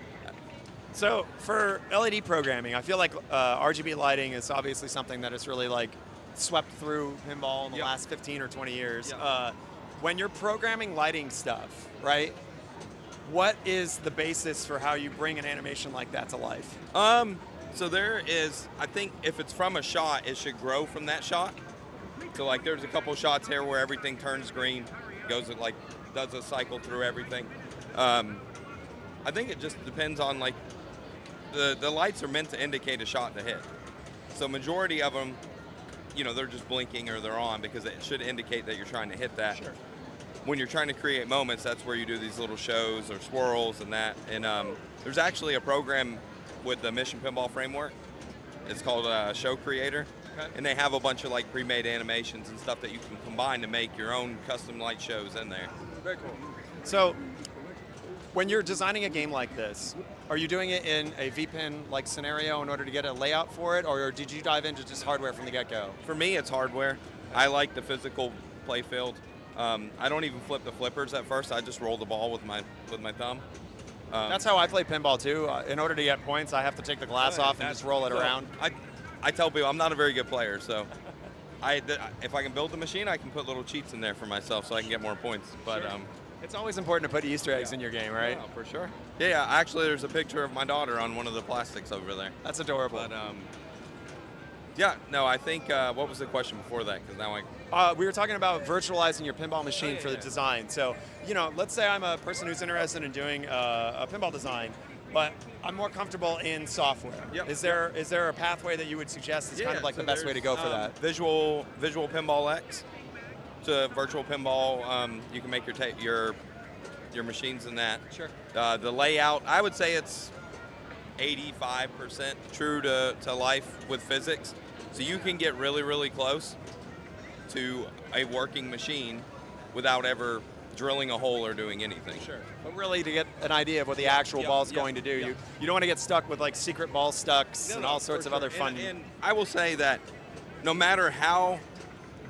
So for LED programming, I feel like RGB lighting is obviously something that has really like swept through pinball in the last 15 or 20 years. When you're programming lighting stuff, right? What is the basis for how you bring an animation like that to life? So there is, I think if it's from a shot, it should grow from that shot. So like there's a couple shots here where everything turns green, goes like does a cycle through everything. I think it just depends on like the lights are meant to indicate a shot to hit. So majority of them, you know, they're just blinking or they're on because it should indicate that you're trying to hit that. Sure. When you're trying to create moments, that's where you do these little shows or swirls and that. And there's actually a program with the Mission Pinball framework. It's called Show Creator. Okay. And they have a bunch of like pre-made animations and stuff that you can combine to make your own custom light shows in there. Very cool. So, when you're designing a game like this, are you doing it in a VPN like scenario in order to get a layout for it, or did you dive into just hardware from the get-go? For me, it's hardware. I like the physical play field. I don't even flip the flippers at first. I just roll the ball with my thumb. That's how I play pinball too. In order to get points, I have to take the glass off and just roll it so around. I tell people I'm not a very good player, so if I can build the machine, I can put little cheats in there for myself so I can get more points. But Sure. It's always important to put Easter eggs in your game, right? Yeah, for sure. Yeah, actually, there's a picture of my daughter on one of the plastics over there. That's adorable. But yeah, no, I think what was the question before that? Because now we were talking about virtualizing your pinball machine for the design. So, you know, let's say I'm a person who's interested in doing a pinball design, but I'm more comfortable in software. Yep. Is there a pathway that you would suggest is kind of like so the best way to go for there's, that? Visual Pinball X. To virtual pinball, you can make your machines in that. Sure. The layout, I would say it's 85% true to life with physics. So you can get really, really close to a working machine without ever drilling a hole or doing anything. Sure. But really to get an idea of what the actual ball's going to do, you don't want to get stuck with like secret ball stucks and all sorts of other fun. And I will say that no matter how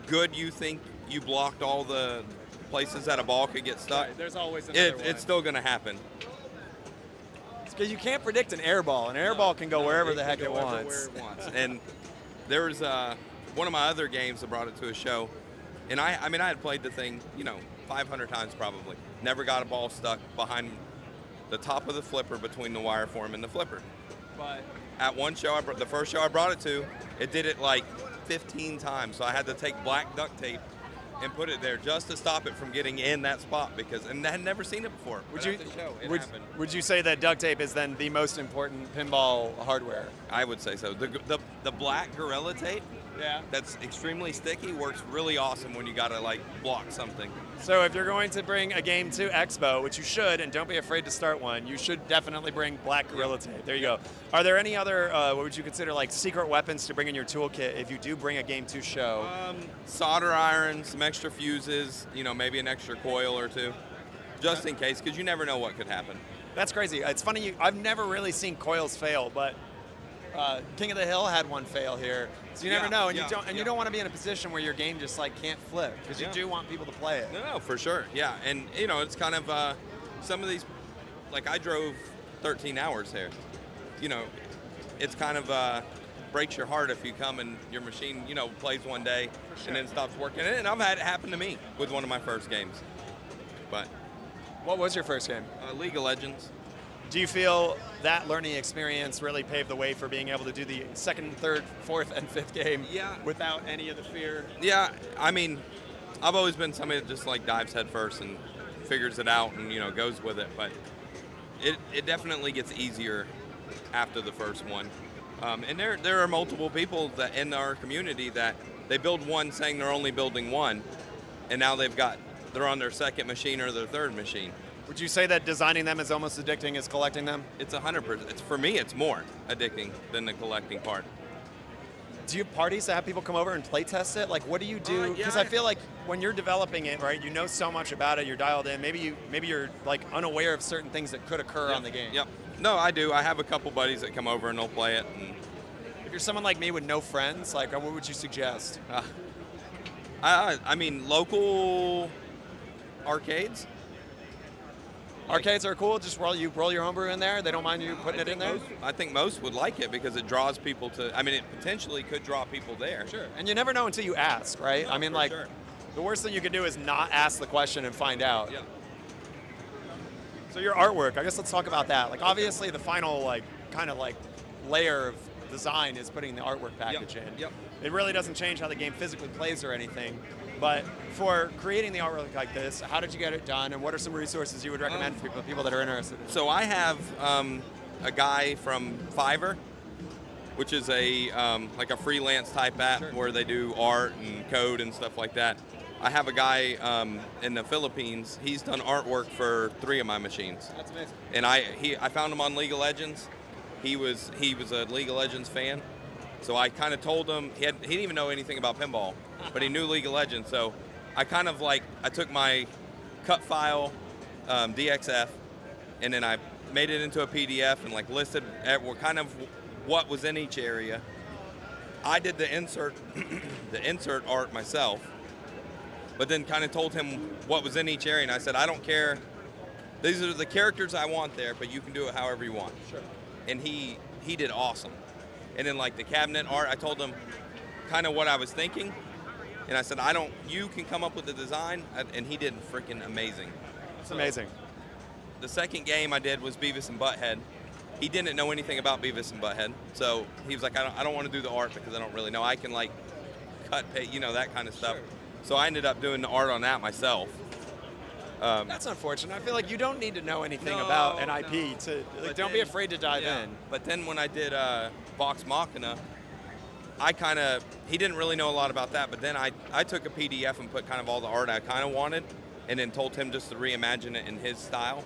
good you think you blocked all the places that a ball could get stuck, there's always another one. It's still going to happen. Because you can't predict an air ball. An air ball can go wherever the heck it wants. And there was one of my other games that brought it to a show, and I had played the thing, 500 times probably. Never got a ball stuck behind the top of the flipper between the wire form and the flipper. But at one show, the first show I brought it to, it did it like 15 times, so I had to take black duct tape and put it there just to stop it from getting in that spot and I had never seen it before. Would you say that duct tape is then the most important pinball hardware? I would say so. The black Gorilla Tape, that's extremely sticky, works really awesome when you gotta like block something. So if you're going to bring a game to Expo, which you should, and don't be afraid to start one, you should definitely bring black Gorilla Tape. There you go. Are there any other, what would you consider like secret weapons to bring in your toolkit if you do bring a game to show? Solder irons, some extra fuses, maybe an extra coil or two, just in case, because you never know what could happen. That's crazy. It's funny, I've never really seen coils fail, but King of the Hill had one fail here, so you never know, and you don't want to be in a position where your game just like can't flip because you do want people to play it. No, for sure, yeah, and it's kind of some of these, like I drove 13 hours here, it's kind of breaks your heart if you come and your machine plays one day and then stops working, and I've had it happen to me with one of my first games. But what was your first game? League of Legends. Do you feel that learning experience really paved the way for being able to do the second, third, fourth, and fifth game without any of the fear? Yeah, I mean, I've always been somebody that just like dives head first and figures it out and goes with it, but it definitely gets easier after the first one. And there are multiple people that in our community that they build one saying they're only building one, and now they're on their second machine or their third machine. Would you say that designing them is almost addicting as collecting them? It's 100%. For me, it's more addicting than the collecting part. Do you have parties that have people come over and play test it? Like, what do you do? Because I feel like when you're developing it, right, you know so much about it, you're dialed in. Maybe you're like unaware of certain things that could occur on the game. Yep. No, I do. I have a couple buddies that come over and they'll play it. And if you're someone like me with no friends, like, what would you suggest? I mean, local arcades. Arcades are cool. Just roll your homebrew in there. They don't mind you putting it in there. I think most would like it because it draws people to. I mean, it potentially could draw people there. Sure. And you never know until you ask, right? No, I mean, like, the worst thing you could do is not ask the question and find out. Yeah. So your artwork, I guess let's talk about that. Like, obviously, the final, like, kind of like, layer of design is putting the artwork package in. Yep. It really doesn't change how the game physically plays or anything. But for creating the artwork like this, how did you get it done, and what are some resources you would recommend for people that are interested in it? So I have a guy from Fiverr, which is a like a freelance type app where they do art and code and stuff like that. I have a guy in the Philippines. He's done artwork for 3 of my machines. That's amazing. And I found him on League of Legends. He was a League of Legends fan. So I kind of told him he didn't even know anything about pinball, but he knew League of Legends. So I kind of I took my cut file DXF, and then I made it into a PDF and listed kind of what was in each area. I did the insert art myself, but then kind of told him what was in each area, and I said, I don't care. These are the characters I want there, but you can do it however you want. Sure. And he did awesome. And then the cabinet art, I told him kind of what I was thinking, and I said, you can come up with the design, and he did freaking amazing. That's amazing. The second game I did was Beavis and Butthead. He didn't know anything about Beavis and Butthead, so he was like, I don't want to do the art because I don't really know. I can cut, paste, that kind of stuff. Sure. So I ended up doing the art on that myself. That's unfortunate. I feel like you don't need to know anything about an IP don't be afraid to dive in. But then when I did Vox Machina, he didn't really know a lot about that, but then I took a PDF and put kind of all the art I kind of wanted, and then told him just to reimagine it in his style.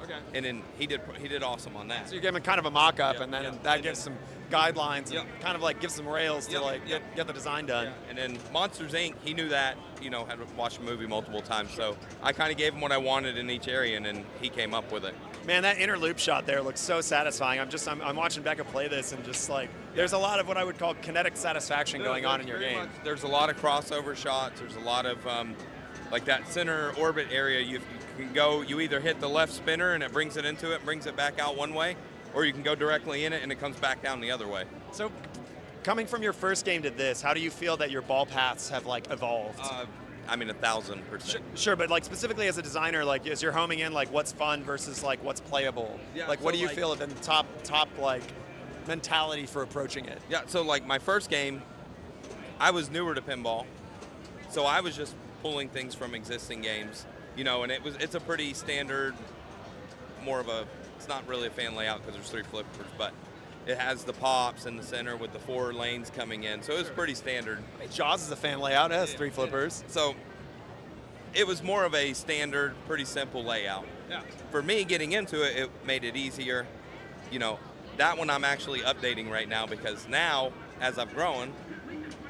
Okay. And then he did awesome on that. So you give him kind of a mock-up, and then that gives some guidelines, and kind of gives some rails to get the design done. Yeah. And then Monsters Inc., he knew that, had watched the movie multiple times, so I kind of gave him what I wanted in each area, and then he came up with it. Man, that inner loop shot there looks so satisfying. I'm watching Becca play this, and just there's a lot of what I would call kinetic satisfaction going on in your game. There's a lot of crossover shots. There's a lot of that center orbit area. You can go. You either hit the left spinner and it brings it into it, and brings it back out one way, or you can go directly in it and it comes back down the other way. So, coming from your first game to this, how do you feel that your ball paths have evolved? 1,000%. Sure, but specifically as a designer, as you're homing in, what's fun versus what's playable. Yeah, what do you feel the top mentality for approaching it? Yeah. So my first game, I was newer to pinball, so I was just pulling things from existing games, and it's a pretty standard, it's not really a fan layout because there's 3 flippers, but it has the pops in the center with the 4 lanes coming in, so it's pretty standard. Jaws is a fan layout, it has 3 flippers. So it was more of a standard, pretty simple layout. Yeah. For me, getting into it, it made it easier. That one I'm actually updating right now because now, as I've grown,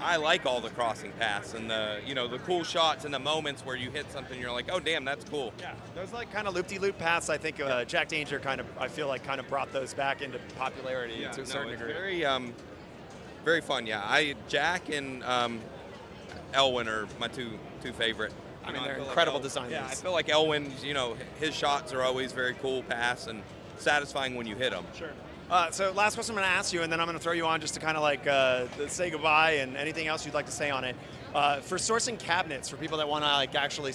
I like all the crossing paths and the cool shots and the moments where you hit something, you're like, oh damn, that's cool. Yeah, those kind of loop-de-loop paths. I think Jack Danger I feel like brought those back into popularity to a certain degree. Very, very fun. Yeah, Jack and Elwin are my two favorite. They're incredible designers. Yeah, I feel like Elwin, his shots are always very cool paths and satisfying when you hit them. Sure. So last question I'm going to ask you, and then I'm going to throw you on just to say goodbye and anything else you'd like to say on it. For sourcing cabinets for people that want to actually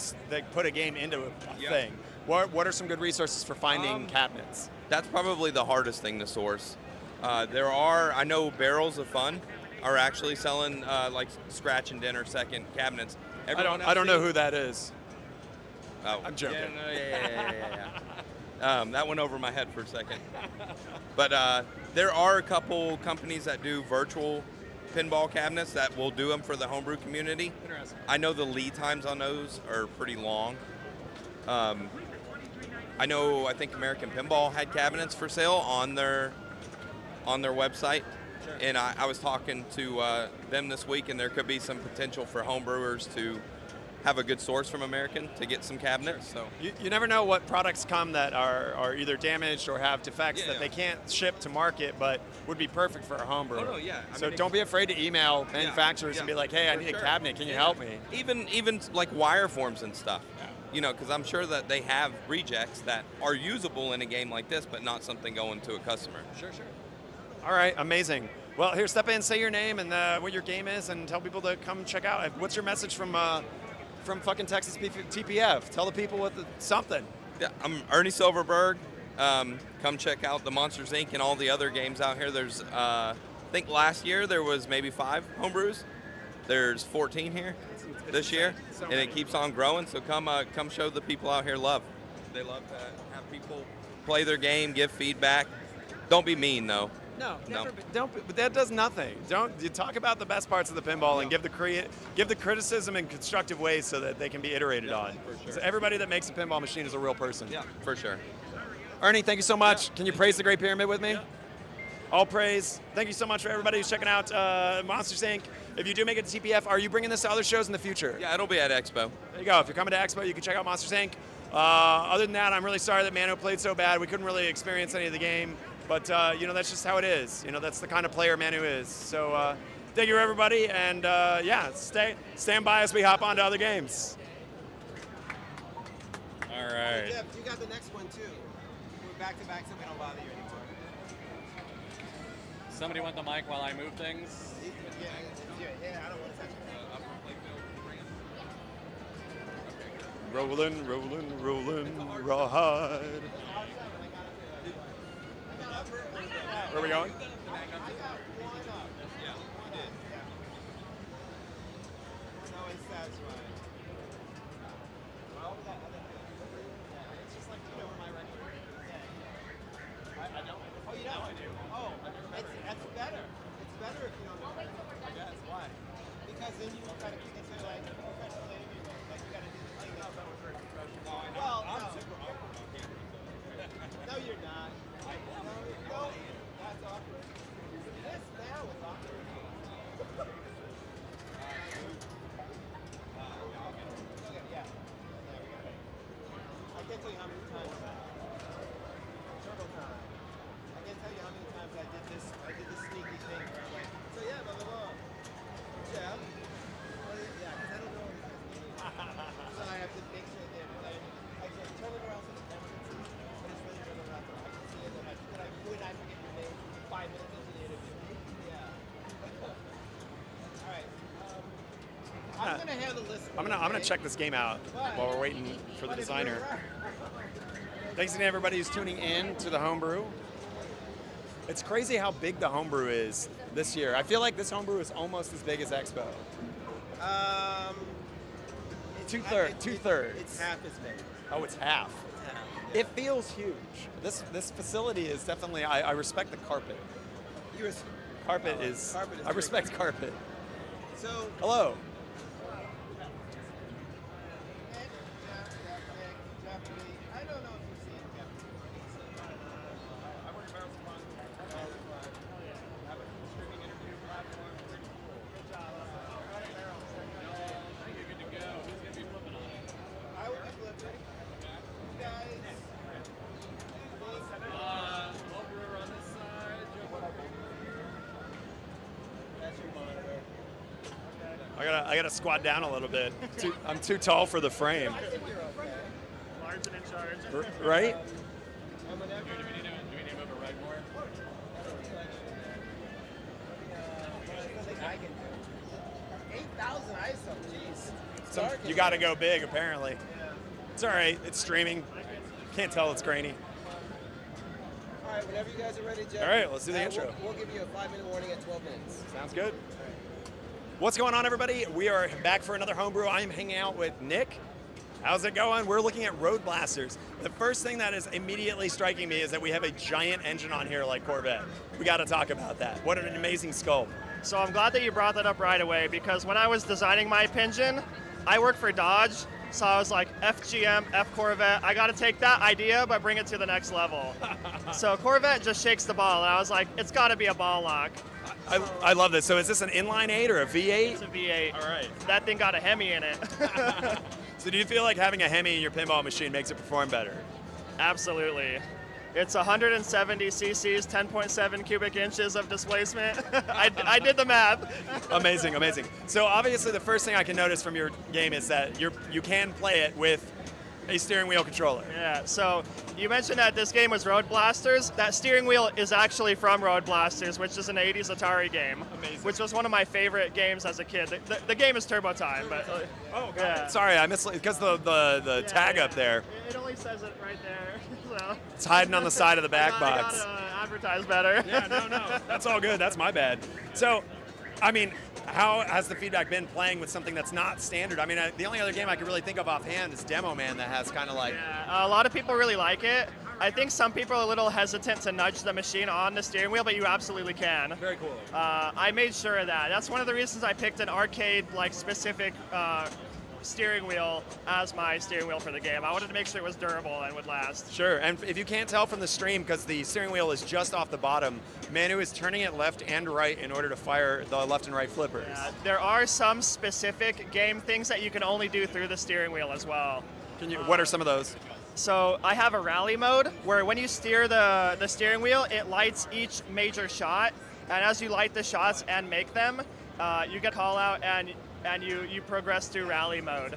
put a game into a thing, what are some good resources for finding cabinets? That's probably the hardest thing to source. I know Barrels of Fun are actually selling scratch and dinner second cabinets. I don't know who that is. Oh, I'm joking. Yeah. That went over my head for a second. But there are a couple companies that do virtual pinball cabinets that will do them for the homebrew community. Interesting. I know the lead times on those are pretty long. I think American Pinball had cabinets for sale on their website. Sure. And I was talking to them this week, and there could be some potential for homebrewers to have a good source from American to get some cabinets. Sure. So you never know what products come that are either damaged or have defects that they can't ship to market, but would be perfect for a homebrew. Oh no, yeah. Don't be afraid to email manufacturers and be like, hey, I need a cabinet. Can you help me? Even like wire forms and stuff. Yeah. Because I'm sure that they have rejects that are usable in a game like this, but not something going to a customer. Sure. All right, amazing. Well, here, step in, say your name and what your game is, and tell people to come check out. What's your message from fucking Texas TPF? Tell the people something. Yeah, I'm Ernie Silverberg. come check out the Monsters Inc. and all the other games out here. There's, I think last year there was maybe 5 homebrews. There's 14 here this year, and it keeps on growing. So come show the people out here love. They love to have people play their game, give feedback. Don't be mean though. No, don't. But that does nothing. Don't you talk about the best parts of the pinball and give the criticism in constructive ways so that they can be iterated on. For sure. So everybody that makes a pinball machine is a real person. Yeah, for sure. Ernie, thank you so much. Can you praise the Great Pyramid with me? All praise. Thank you so much for everybody who's checking out Monsters Inc. If you do make it to TPF, are you bringing this to other shows in the future? Yeah, it'll be at Expo. There you go. If you're coming to Expo, you can check out Monsters Inc. Other than that, I'm really sorry that Mano played so bad. We couldn't really experience any of the game. But, that's just how it is. That's the kind of player Manu is. So thank you, everybody. And, stand by as we hop on to other games. All right. Jeff, you got the next one, too. We're back to back, so we don't bother you anymore. Somebody want the mic while I move things? Yeah, I don't want to touch it. Rolling, rolling, rolling, rawhide. Where are we going? I'm gonna check this game out while we're waiting for the designer. Thanks to everybody who's tuning in to the Homebrew. It's crazy how big the Homebrew is this year. I feel like this Homebrew is almost as big as Expo. Two-thirds. It's half as big. Oh, it's half. Yeah. It feels huge. This facility is definitely. I respect the carpet. Carpet is. I respect carpet. So hello. I gotta squat down a little bit. I'm too tall for the frame. Martin in charge. Right? Do we need to move a rug more? 8,000 ISO, jeez. You gotta go big, apparently. It's all right. It's streaming. Can't tell it's grainy. All right, whenever you guys are ready, Jeff. All right, let's do the intro. We'll give you a 5-minute warning at 12 minutes. Sounds good. What's going on, everybody? We are back for another Homebrew. I am hanging out with Nick. How's it going? We're looking at Road Blasters. The first thing that is immediately striking me is that we have a giant engine on here like Corvette. We got to talk about that. What an amazing sculpt. So I'm glad that you brought that up right away, because when I was designing my Pinball, I worked for Dodge, so I was like, FGM, F Corvette, I got to take that idea but bring it to the next level. So Corvette just shakes the ball, and I was like, it's got to be a ball lock. I love this. So is this an inline 8 or a V8? It's a V8. All right. That thing got a Hemi in it. So do you feel like having a Hemi in your pinball machine makes it perform better? Absolutely. It's 170 cc's, 10.7 cubic inches of displacement. I did the math. Amazing, amazing. So obviously the first thing I can notice from your game is that you can play it with a steering wheel controller. Yeah, so you mentioned that this game was Road Blasters. That steering wheel is actually from Road Blasters, which is an 80s Atari game. Amazing. Which was one of my favorite games as a kid. The game is Turbo Time, but oh, God. yeah. Sorry, I missed because the tag up there. It only says it right there. So So It's hiding on the side of the back I box. gotta advertise better. Yeah, no. That's all good. That's my bad. So, I mean, how has the feedback been playing with something that's not standard? I mean, the only other game I could really think of offhand is Demo Man that has kind of like... Yeah, a lot of people really like it. I think some people are a little hesitant to nudge the machine on the steering wheel, but you absolutely can. Very cool. I made sure of that. That's one of the reasons I picked an arcade-like specific steering wheel as my steering wheel for the game. I wanted to make sure it was durable and would last. Sure, and if you can't tell from the stream, because the steering wheel is just off the bottom, Manu is turning it left and right in order to fire the left and right flippers. Yeah, there are some specific game things that you can only do through the steering wheel as well. What are some of those? So I have a rally mode where when you steer the steering wheel, it lights each major shot, and as you light the shots and make them, you get a call out and you progress through rally mode.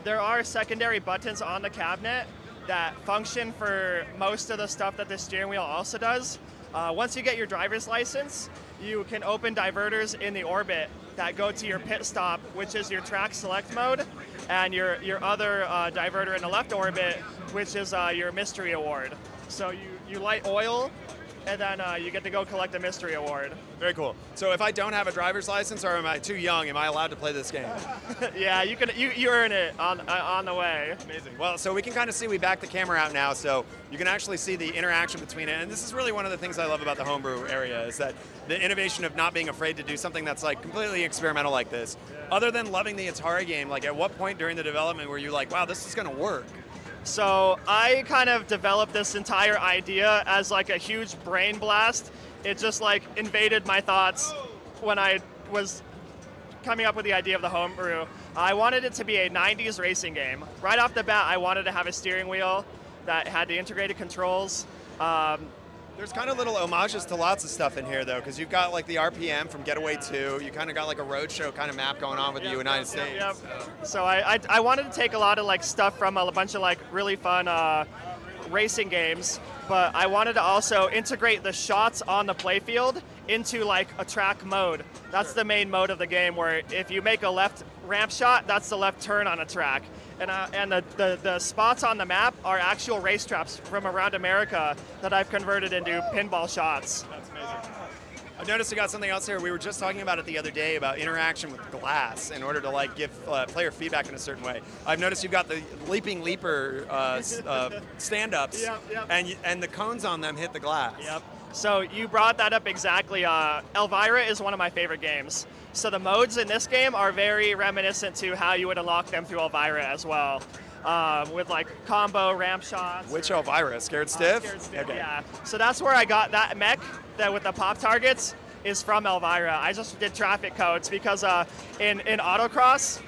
There are secondary buttons on the cabinet that function for most of the stuff that the steering wheel also does. Once you get your driver's license, you can open diverters in the orbit that go to your pit stop, which is your track select mode, and your other diverter in the left orbit, which is your mystery award. So you light oil, and then you get to go collect a mystery award. Very cool. So if I don't have a driver's license or am I too young, am I allowed to play this game? Yeah, you earn it on the way. Amazing. Well, so we can kind of see, we back the camera out now, so you can actually see the interaction between it. And this is really one of the things I love about the homebrew area, is that the innovation of not being afraid to do something that's like completely experimental like this. Yeah. Other than loving the Atari game, like at what point during the development were you like, wow, this is going to work? So I kind of developed this entire idea as like a huge brain blast. It just like invaded my thoughts when I was coming up with the idea of the homebrew. I wanted it to be a 90s racing game. Right off the bat, I wanted to have a steering wheel that had the integrated controls. There's kind of little homages to lots of stuff in here, though, because you've got like the RPM from Getaway 2. You kind of got like a roadshow kind of map going on with the United States. Yep. So I wanted to take a lot of like stuff from a bunch of like really fun racing games, but I wanted to also integrate the shots on the playfield into like a track mode. That's the main mode of the game, where if you make a left ramp shot, that's the left turn on a track. And the spots on the map are actual racetracks from around America that I've converted into pinball shots. That's amazing. I've noticed we got something else here. We were just talking about it the other day about interaction with glass in order to like give player feedback in a certain way. I've noticed you've got the Leaping Leaper stand-ups, Yep. and the cones on them hit the glass. Yep. So you brought that up exactly. Elvira is one of my favorite games. So the modes in this game are very reminiscent to how you would unlock them through Elvira as well. With like combo ramp shots. Which Elvira? Scared Stiff? Scared Stiff, okay. Yeah. So that's where I got that mech that with the pop targets is from Elvira. I just did traffic codes because in autocross,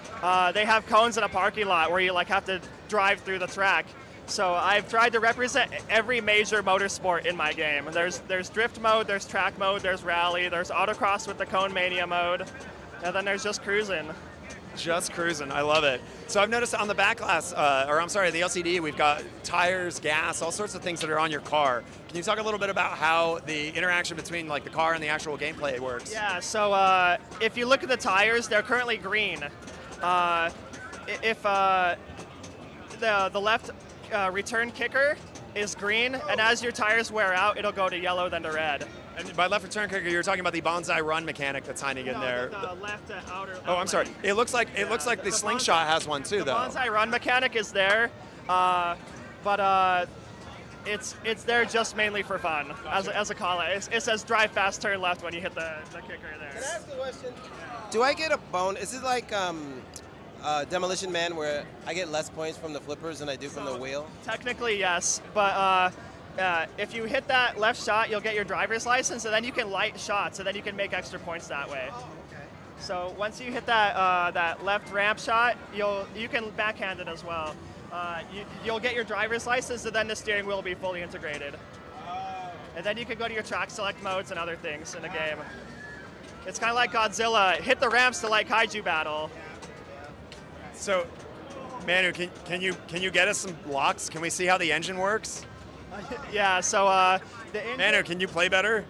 they have cones in a parking lot where you like have to drive through the track. So I've tried to represent every major motorsport in my game. There's drift mode, there's track mode, there's rally, there's autocross with the Cone Mania mode, and then there's just cruising. Just cruising, I love it. So I've noticed on the back glass, the LCD, we've got tires, gas, all sorts of things that are on your car. Can you talk a little bit about how the interaction between like the car and the actual gameplay works? Yeah, so if you look at the tires, they're currently green. If the left return kicker is green, and as your tires wear out, it'll go to yellow, then to red. And by left return kicker, you're talking about the bonsai run mechanic that's hiding in there. The left outer. Oh, I'm sorry. It looks like the slingshot has one too, though. The bonsai run mechanic is there, but it's there just mainly for fun, gotcha. as a call out. It says drive fast, turn left when you hit the kicker there. Can I ask a question? Do I get a bonus? Is it like Demolition Man, where I get less points from the flippers than I do from the wheel? Technically, yes, but if you hit that left shot, you'll get your driver's license, and then you can light shots, and then you can make extra points that way. Oh, okay. So once you hit that left ramp shot, you can backhand it as well. You'll get your driver's license, and then the steering wheel will be fully integrated. And then you can go to your track select modes and other things in the game. It's kind of like Godzilla. Hit the ramps to like kaiju battle. So, Manu, can you get us some blocks? Can we see how the engine works? Yeah. So the engine. Manu, can you play better?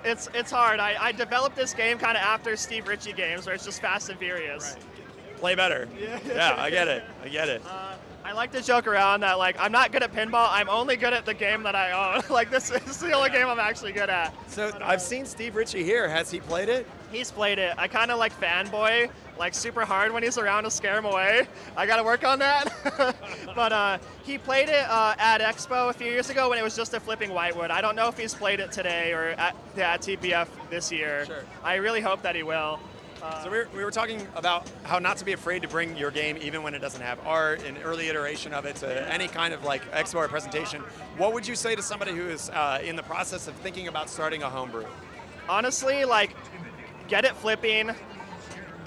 It's hard. I developed this game kind of after Steve Ritchie games, where it's just Fast and Furious. Right. Play better. Yeah, I get it. I like to joke around that like I'm not good at pinball. I'm only good at the game that I own. Like this is the only game I'm actually good at. So I've seen Steve Ritchie here. Has he played it? He's played it. I kind of like fanboy, like super hard when he's around to scare him away. I got to work on that. But he played it at Expo a few years ago when it was just a flipping whitewood. I don't know if he's played it today or at TPF this year. Sure. I really hope that he will. So we were talking about how not to be afraid to bring your game even when it doesn't have art, an early iteration of it, to any kind of like expo or presentation. What would you say to somebody who is in the process of thinking about starting a homebrew? Honestly, like, get it flipping.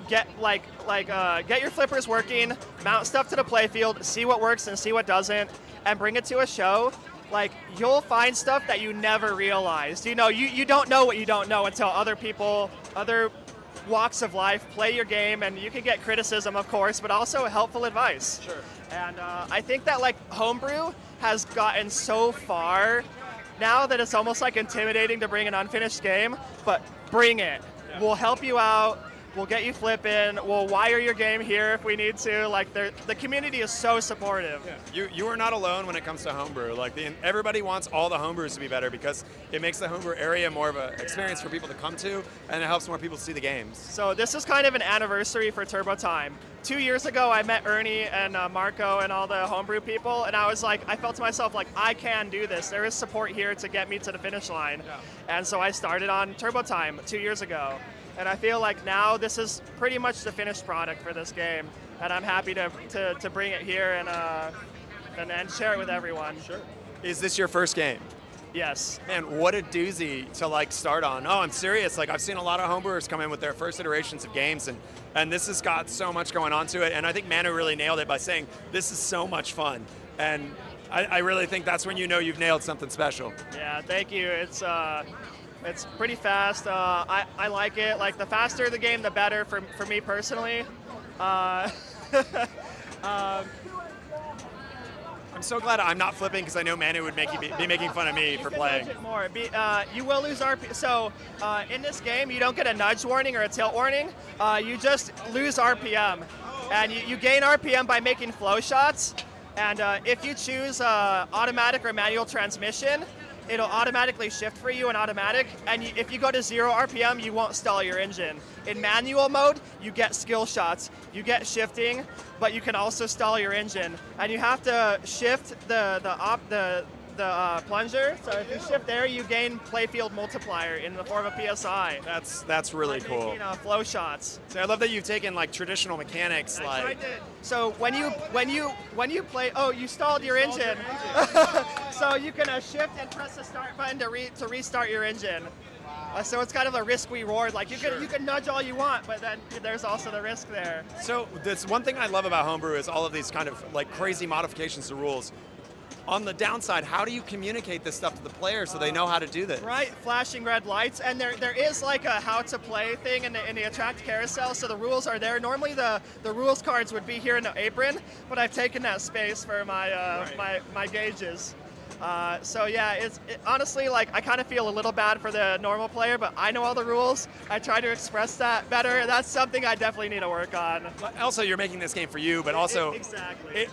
Get get your flippers working. Mount stuff to the playfield. See what works and see what doesn't, and bring it to a show. Like, you'll find stuff that you never realized. You know, you don't know what you don't know until other walks of life play your game, and you can get criticism, of course, but also helpful advice. Sure. And I think that like homebrew has gotten so far now that it's almost like intimidating to bring an unfinished game, but bring it. Yeah. We'll help you out. We'll get you flipping. We'll wire your game here if we need to. Like, the community is so supportive. Yeah. You are not alone when it comes to homebrew. Like, everybody wants all the homebrews to be better because it makes the homebrew area more of an experience for people to come to, and it helps more people see the games. So this is kind of an anniversary for Turbo Time. 2 years ago, I met Ernie and Marco and all the homebrew people, and I was like, I felt to myself like, I can do this. There is support here to get me to the finish line. Yeah. And so I started on Turbo Time 2 years ago. And I feel like now this is pretty much the finished product for this game, and I'm happy to bring it here and share it with everyone. Sure. Is this your first game? Yes. Man, what a doozy to like start on. Oh, I'm serious. Like, I've seen a lot of homebrewers come in with their first iterations of games, and this has got so much going on to it. And I think Manu really nailed it by saying this is so much fun. And I really think that's when you know you've nailed something special. Yeah, thank you. It's pretty fast. I like it. Like, the faster the game, the better for me personally. I'm so glad I'm not flipping because I know Manu would be making fun of me for playing. More. You will lose RP. So in this game, you don't get a nudge warning or a tilt warning. You just lose RPM, and you gain RPM by making flow shots. And if you choose automatic or manual transmission, it'll automatically shift for you in automatic, and if you go to 0 RPM, you won't stall your engine. In manual mode, you get skill shots, you get shifting, but you can also stall your engine, and you have to shift the plunger. So if you shift there, you gain playfield multiplier in the form of PSI. That's really cool. Making, flow shots. So I love that you've taken like traditional mechanics. So when you play, you stalled your engine. So you can shift and press the start button to restart your engine. So it's kind of a risk reward. Like, you can nudge all you want, but then there's also the risk there. So that's one thing I love about homebrew is all of these kind of like crazy modifications to rules. On the downside, how do you communicate this stuff to the players so they know how to do this? Right, flashing red lights, and there is like a how to play thing in the attract carousel, so the rules are there. Normally the rules cards would be here in the apron, but I've taken that space for my gauges. So yeah, honestly, like, I kind of feel a little bad for the normal player, but I know all the rules. I try to express that better. That's something I definitely need to work on. Also, you're making this game for you, but also exactly.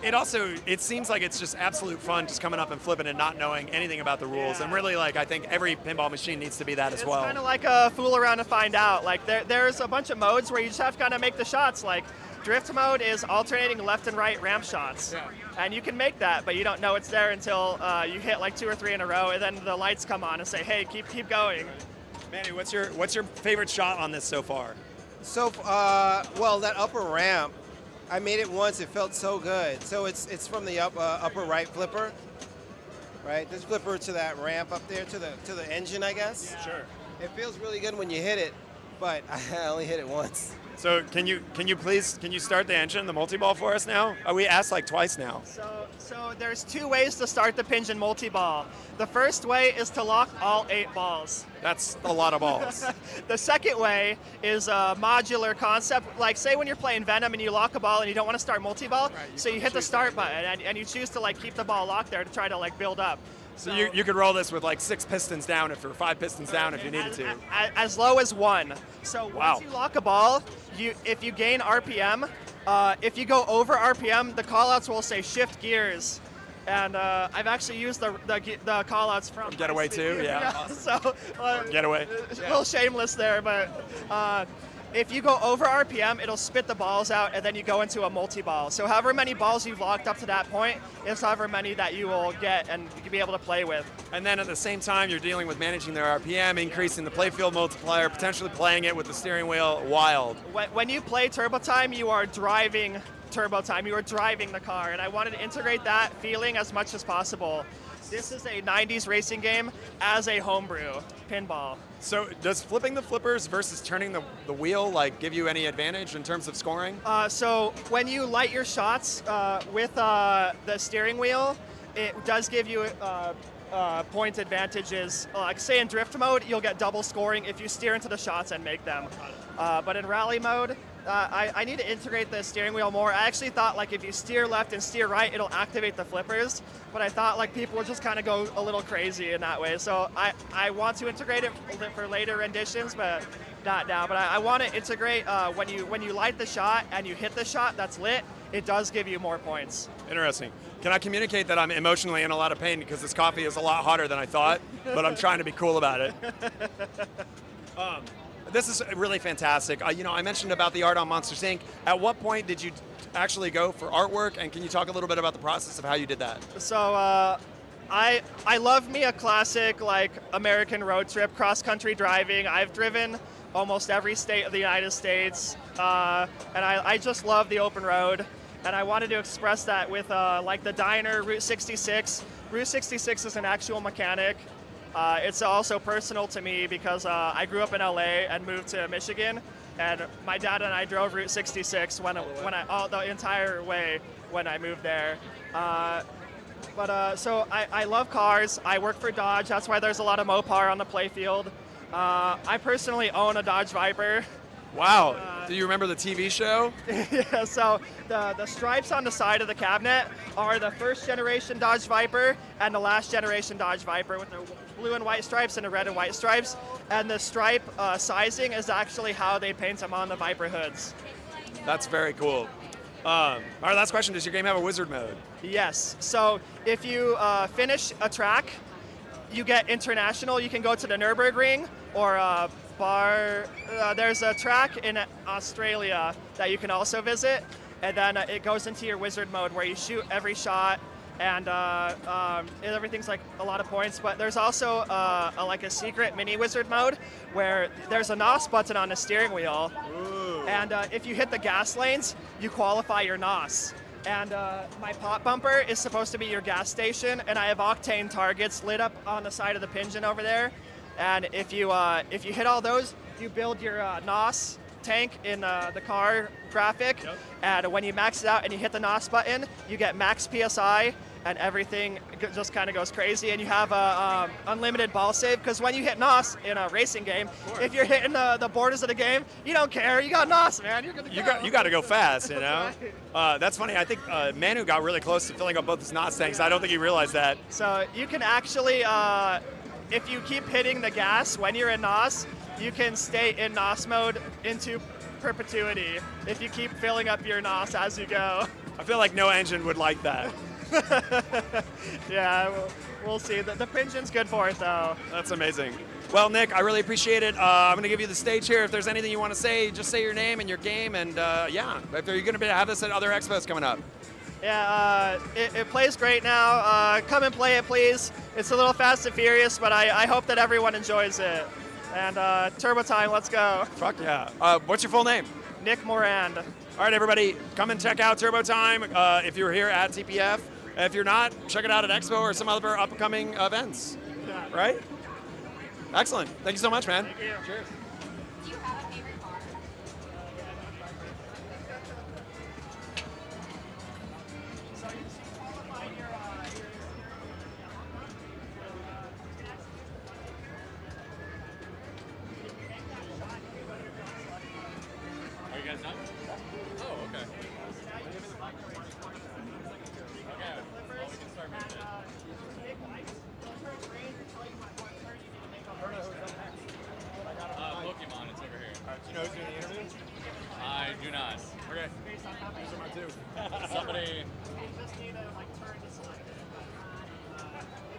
It seems like it's just absolute fun just coming up and flipping and not knowing anything about the rules. Yeah. And really, like, I think every pinball machine needs to be that as well. It's kind of like a fool around to find out. Like, there's a bunch of modes where you just have to kind of make the shots. Like, drift mode is alternating left and right ramp shots. Yeah. And you can make that, but you don't know it's there until you hit like 2 or 3 in a row, and then the lights come on and say, hey, keep going. Manu, what's your favorite shot on this so far? So, well, that upper ramp, I made it once. It felt so good. So it's from the upper right flipper, right? This flipper to that ramp up there to the engine, I guess. Yeah. Sure. It feels really good when you hit it, but I only hit it once. So can you start the engine, the multi-ball for us now? We asked like twice now. So there's 2 ways to start the Pigeon multi-ball. The first way is to lock all 8 balls. That's a lot of balls. The second way is a modular concept. Like, say when you're playing Venom and you lock a ball and you don't want to start multi-ball, so you hit the start button and you choose to like keep the ball locked there to try to like build up. So you could roll this with like 6 pistons down or 5 pistons down if you needed to. As low as 1. So once you lock a ball, if you gain RPM, If you go over RPM, the callouts will say shift gears. And I've actually used the callouts from Getaway too, yeah. So Getaway. a little shameless there, but if you go over RPM, it'll spit the balls out, and then you go into a multi-ball. So however many balls you've locked up to that point is however many that you will get and you can be able to play with. And then at the same time, you're dealing with managing their RPM, increasing the playfield multiplier, potentially playing it with the steering wheel wild. When you play Turbo Time, you are driving Turbo Time. You are driving the car, and I wanted to integrate that feeling as much as possible. This is a 90s racing game as a homebrew pinball. So does flipping the flippers versus turning the wheel like give you any advantage in terms of scoring? So when you light your shots with the steering wheel, it does give you point advantages. Like say in drift mode, you'll get double scoring if you steer into the shots and make them. But in rally mode, I need to integrate the steering wheel more. I actually thought like if you steer left and steer right, it'll activate the flippers. But I thought like people would just kind of go a little crazy in that way. So I want to integrate it for later renditions, but not now. But I want to integrate when you light the shot and you hit the shot that's lit, it does give you more points. Interesting. Can I communicate that I'm emotionally in a lot of pain because this coffee is a lot hotter than I thought, but I'm trying to be cool about it. This is really fantastic. I mentioned about the art on Monsters Inc. At what point did you actually go for artwork, and can you talk a little bit about the process of how you did that? So I love me a classic like American road trip, cross-country driving. I've driven almost every state of the United States, and I just love the open road. And I wanted to express that with like the diner, Route 66. Route 66 is an actual mechanic. It's also personal to me because I grew up in LA and moved to Michigan, and my dad and I drove Route 66 the entire way when I moved there. So I love cars. I work for Dodge. That's why there's a lot of Mopar on the playfield. I personally own a Dodge Viper. Wow. Do you remember the TV show? Yeah, so the stripes on the side of the cabinet are the first generation Dodge Viper and the last generation Dodge Viper with the blue and white stripes and the red and white stripes. And the stripe sizing is actually how they paint them on the Viper hoods. That's very cool. All right, last question. Does your game have a wizard mode? Yes. So if you finish a track, you get international. You can go to the Nürburgring or there's a track in Australia that you can also visit, and then it goes into your wizard mode where you shoot every shot, and everything's like a lot of points. But there's also like a secret mini wizard mode where there's a NOS button on the steering wheel. Ooh. And if you hit the gas lanes, you qualify your NOS. And my pop bumper is supposed to be your gas station, and I have octane targets lit up on the side of the Pinball over there. And if you hit all those, you build your NOS tank in the car graphic. Yep. And when you max it out and you hit the NOS button, you get max PSI, and everything just kind of goes crazy. And you have a unlimited ball save, because when you hit NOS in a racing game, if you're hitting the borders of the game, you don't care. You got NOS, man. You're gonna go. You got to go fast, you know. Right. That's funny. I think Manu got really close to filling up both his NOS tanks. I don't think he realized that. So you can actually. If you keep hitting the gas when you're in NOS, you can stay in NOS mode into perpetuity if you keep filling up your NOS as you go. I feel like no engine would like that. Yeah, we'll see. The Pinball's good for it, though. That's amazing. Well, Nick, I really appreciate it. I'm going to give you the stage here. If there's anything you want to say, just say your name and your game. And yeah, if you're going to have this at other expos coming up. Yeah, it plays great now. Come and play it, please. It's a little fast and furious, but I hope that everyone enjoys it. And Turbo Time, let's go. Fuck yeah. What's your full name? Nick Morand. All right, everybody, come and check out Turbo Time if you're here at TPF. If you're not, check it out at Expo or some other upcoming events. Yeah. Right? Excellent. Thank you so much, man. Thank you. Cheers. Do you have a favorite car? Are you guys done? Oh, okay. Okay, well, we can start moving it. Pokemon, it's over here. Do you know who's doing the interview? I do not. Okay. based on how many. Those are my two. Somebody. You just need to like turn to select it.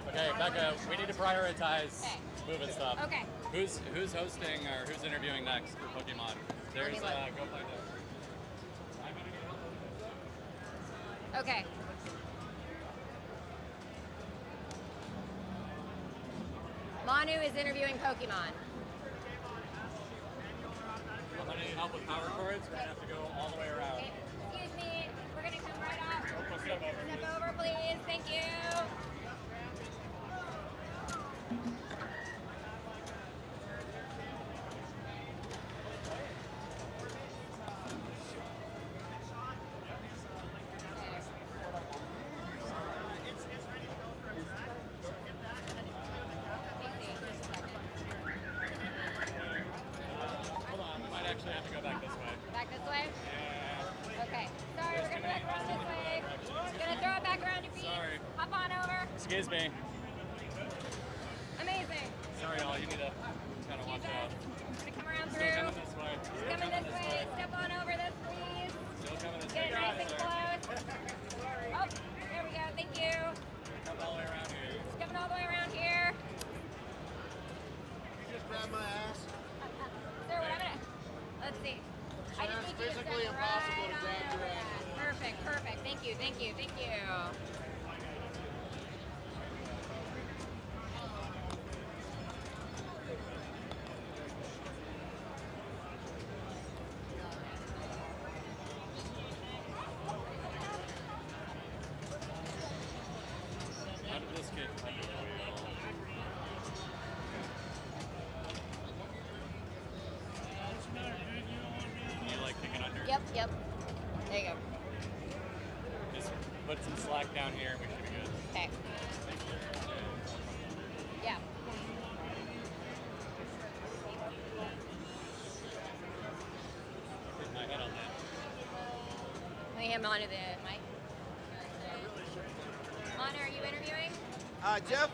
Okay, Becca, we need to prioritize Okay. moving stuff. Okay. Who's hosting or who's interviewing next for Pokemon? There's look. go find out. Okay. Manu is interviewing Pokemon. I'm gonna need help with power cords. We're gonna have to go all the way around. Okay. Excuse me. We're gonna come right up. Step over. Step over, please. Thank you. Hold on, we might actually have to go back this way. Back this way? Yeah. Okay. Sorry, we're gonna go back around this way. Gonna throw it back around your feet. Sorry. Hop on over. Excuse me. Amazing. Sorry, y'all. You need to kind of You watch guys, out. gonna come around Still through. coming this way. Still Coming this way. Step on over this, please. Still coming this Get way. it nice and Sir. close. Oh, there we go. Thank you. Come all the way around here. Stepping all the way around here. You just grab my ass. Sir, what I'm gonna. Let's see. I just need you to step physically impossible right to grab on your over ass. that. Perfect, perfect. Thank you, thank you, thank you. How did this get under the wheel? Can you like kick it under? Yep, yep. There you go. Just put some slack down here and we should be good. Okay. Yeah. Hit my head on that. Let me hand Manu the mic. Manu, are you interviewing? Jeff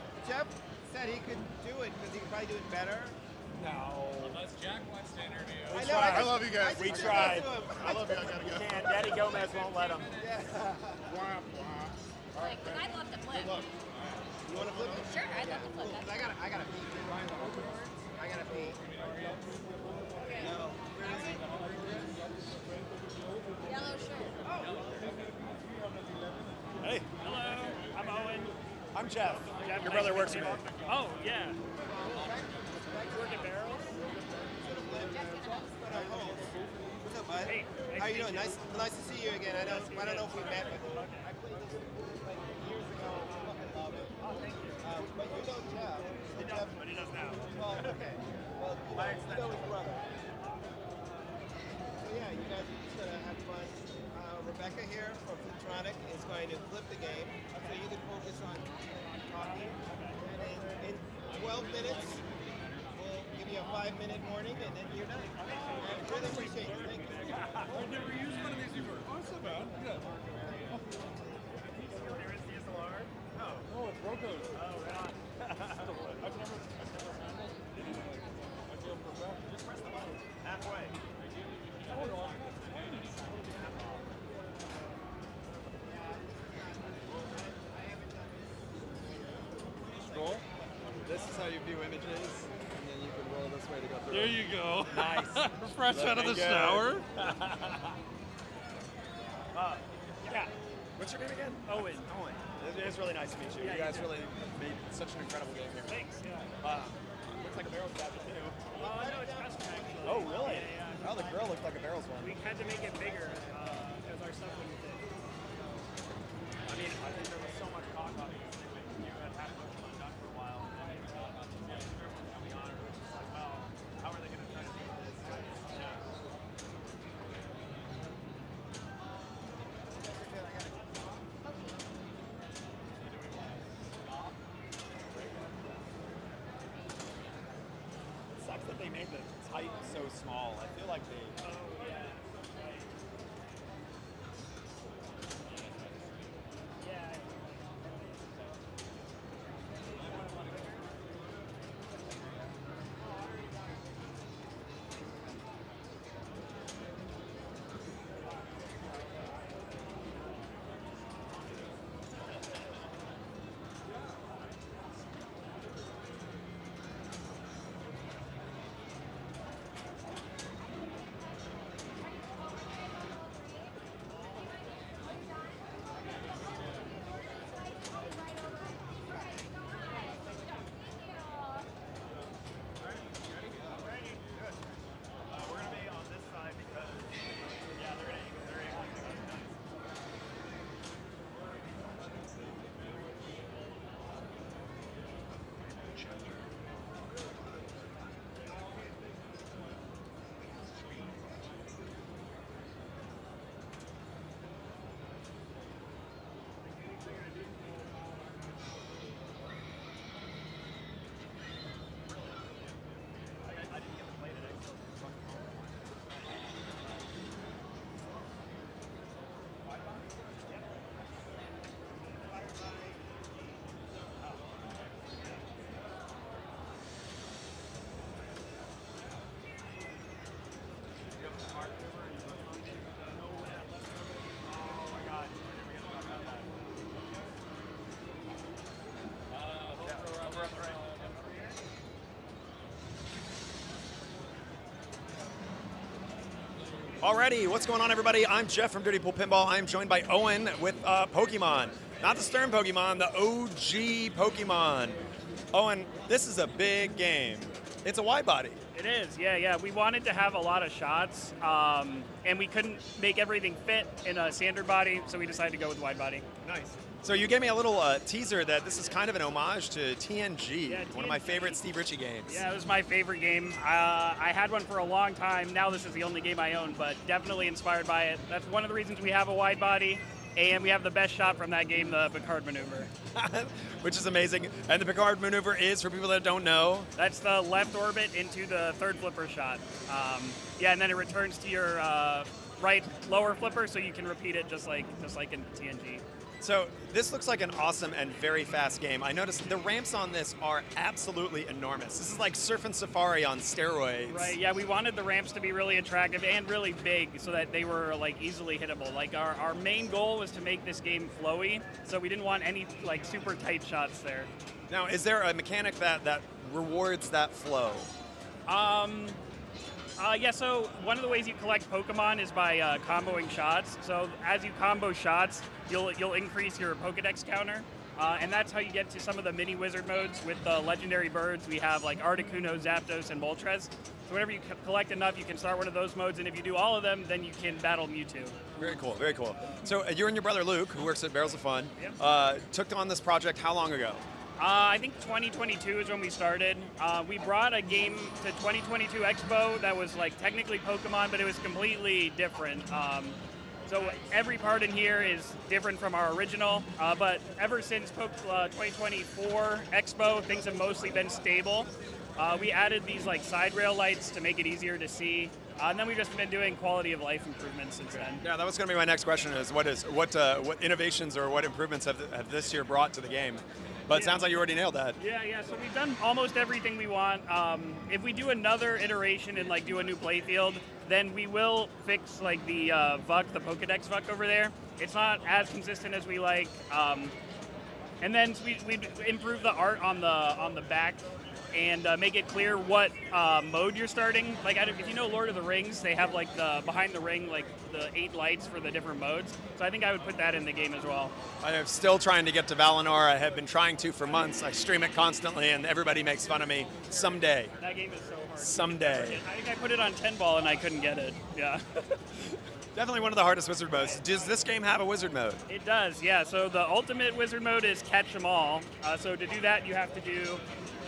said he could do it because he could probably do it better. No. Unless Jack wants to interview. I know. I love you guys. I We just tried. said that to him. I love you. I gotta go. And Daddy Gomez won't let him. Womp womp. Like, because I'd love to flip. Look. You want to flip it? Sure, I'd love to flip that. I gotta pee. I gotta pee. No. Yellow shirt. Hey, Hello, I'm Owen. I'm Jeff. Jeff, Your nice brother to works meet with you. me. Oh, yeah. Work at Barrels? What's up, bud? Hey, nice How to you doing? meet you. Nice to see you again. I don't know if we met, but I played this like years ago. Fucking love it. Oh, thank you. But you know Jeff. He does, but he does now. Well, okay. Well, you know his brother. So yeah, you guys are just gonna have fun. Rebecca here from Fliptronic is going to flip the game, so you can focus on talking. And in 12 minutes, we'll give you a 5-minute warning, and then you're done. I really appreciate it. Thank you. I've never used one of these before. Oh, it's not bad. Good. There is DSLR? Oh, it's Broco's. Oh, right on. I've never handled anything like this. I feel for that. Just press the button. Halfway. Oh, no. Scroll. This is how you view images, and then you can roll this way to go through. There you go. Nice. Fresh out of the Looking good. shower. Yeah. What's your name again? Owen. Owen. It is really nice to meet you. Yeah, you guys you too. really made such an incredible game here. Thanks, yeah. Looks like a barrel's gadget too. Oh, no, it's custom, actually. Oh, really? Yeah, yeah. Oh, the grill looked like a barrel's one. We had to make it bigger because our stuff wouldn't fit. I mean, I think there was so much talk on these things that you had had most of them done for a while, and then they were talking about these guys coming on, which is like, well, how are they going to try to do this? Yeah. It sucks that they made the type so small. I feel like they. Oh, yeah. Yeah. Alrighty, what's going on, everybody? I'm Jeff from Dirty Pool Pinball. I'm joined by Owen with Pokemon. Not the Stern Pokemon, the OG Pokemon. Owen, this is a big game. It's a wide body. It is, yeah. We wanted to have a lot of shots, and we couldn't make everything fit in a standard body, so we decided to go with wide body. Nice. So you gave me a little teaser that this is kind of an homage to TNG, Yeah, one of my TNG. favorite Steve Ritchie games. Yeah, it was my favorite game. I had one for a long time. Now this is the only game I own, but definitely inspired by it. That's one of the reasons we have a wide body, and we have the best shot from that game, the Picard maneuver. Which is amazing. And the Picard maneuver is, for people that don't know, That's the left orbit into the third flipper shot. And then it returns to your right lower flipper, so you can repeat it just like in TNG. so this looks like an awesome and very fast game. I noticed the ramps on this are absolutely enormous. This is like Surf and Safari on steroids. Right, yeah, we wanted the ramps to be really attractive and really big so that they were like easily hittable. Like our main goal was to make this game flowy, so we didn't want any like super tight shots there. Now, is there a mechanic that rewards that flow? So one of the ways you collect Pokemon is by comboing shots. So as you combo shots, you'll increase your Pokedex counter. And that's how you get to some of the mini wizard modes with the legendary birds. We have like Articuno, Zapdos, and Moltres. So whenever you collect enough, you can start one of those modes, and if you do all of them, then you can battle Mewtwo. Very cool, very cool. So you and your brother Luke, who works at Barrels of Fun, took on this project how long ago? I think 2022 is when we started. We brought a game to 2022 Expo that was like technically Pokemon, but it was completely different. So every part in here is different from our original, but ever since 2024 Expo, things have mostly been stable. We added these like side rail lights to make it easier to see. And then we've just been doing quality of life improvements since then. Yeah, that was going to be my next question: is what innovations or what improvements have this year brought to the game? But it sounds like you already nailed that. Yeah. So we've done almost everything we want. If we do another iteration and like do a new playfield, then we will fix like the VUC, the Pokedex VUC over there. It's not as consistent as we like. And then we improve the art on the back and make it clear what mode you're starting. Like if you know Lord of the Rings, they have like the behind the ring, like the 8 lights for the different modes. So I think I would put that in the game as well. I am still trying to get to Valinor. I have been trying to for months. I stream it constantly, and everybody makes fun of me. Someday. That game is so hard. Someday. I think I put it on 10-ball and I couldn't get it. Yeah. Definitely one of the hardest wizard modes. Does this game have a wizard mode? It does, yeah. So the ultimate wizard mode is catch them all. So to do that, you have to do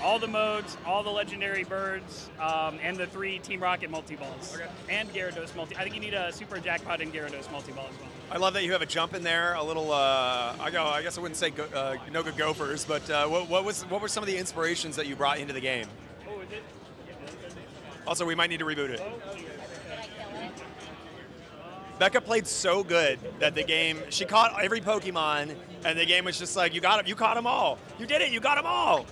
all the modes, all the legendary birds, and the 3 Team Rocket multi-balls. Okay. And Gyarados multi. I think you need a super jackpot and Gyarados multi-ball as well. I love that you have a jump in there. A little, I guess I wouldn't say no good gophers, but what were some of the inspirations that you brought into the game? Oh, is it? Also, we might need to reboot it. Becca played so good that the game, she caught every Pokemon, and the game was just like, you caught them all. You did it, you got them all.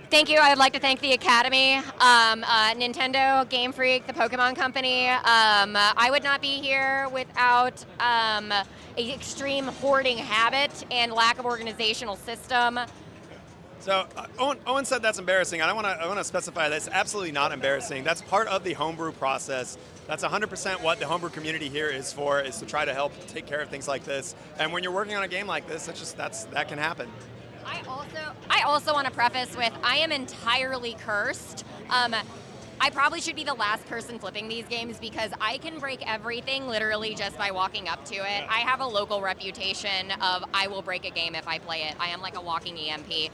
Thank you. I would like to thank the Academy, Nintendo, Game Freak, the Pokemon Company. I would not be here without an extreme hoarding habit and lack of organizational system. So Owen said that's embarrassing, and I want to specify that's absolutely not embarrassing. That's part of the homebrew process. That's 100% what the homebrew community here is for, is to try to help take care of things like this. And when you're working on a game like this, that can happen. I also want to preface with, I am entirely cursed. I probably should be the last person flipping these games because I can break everything literally just by walking up to it. I have a local reputation of I will break a game if I play it. I am like a walking EMP.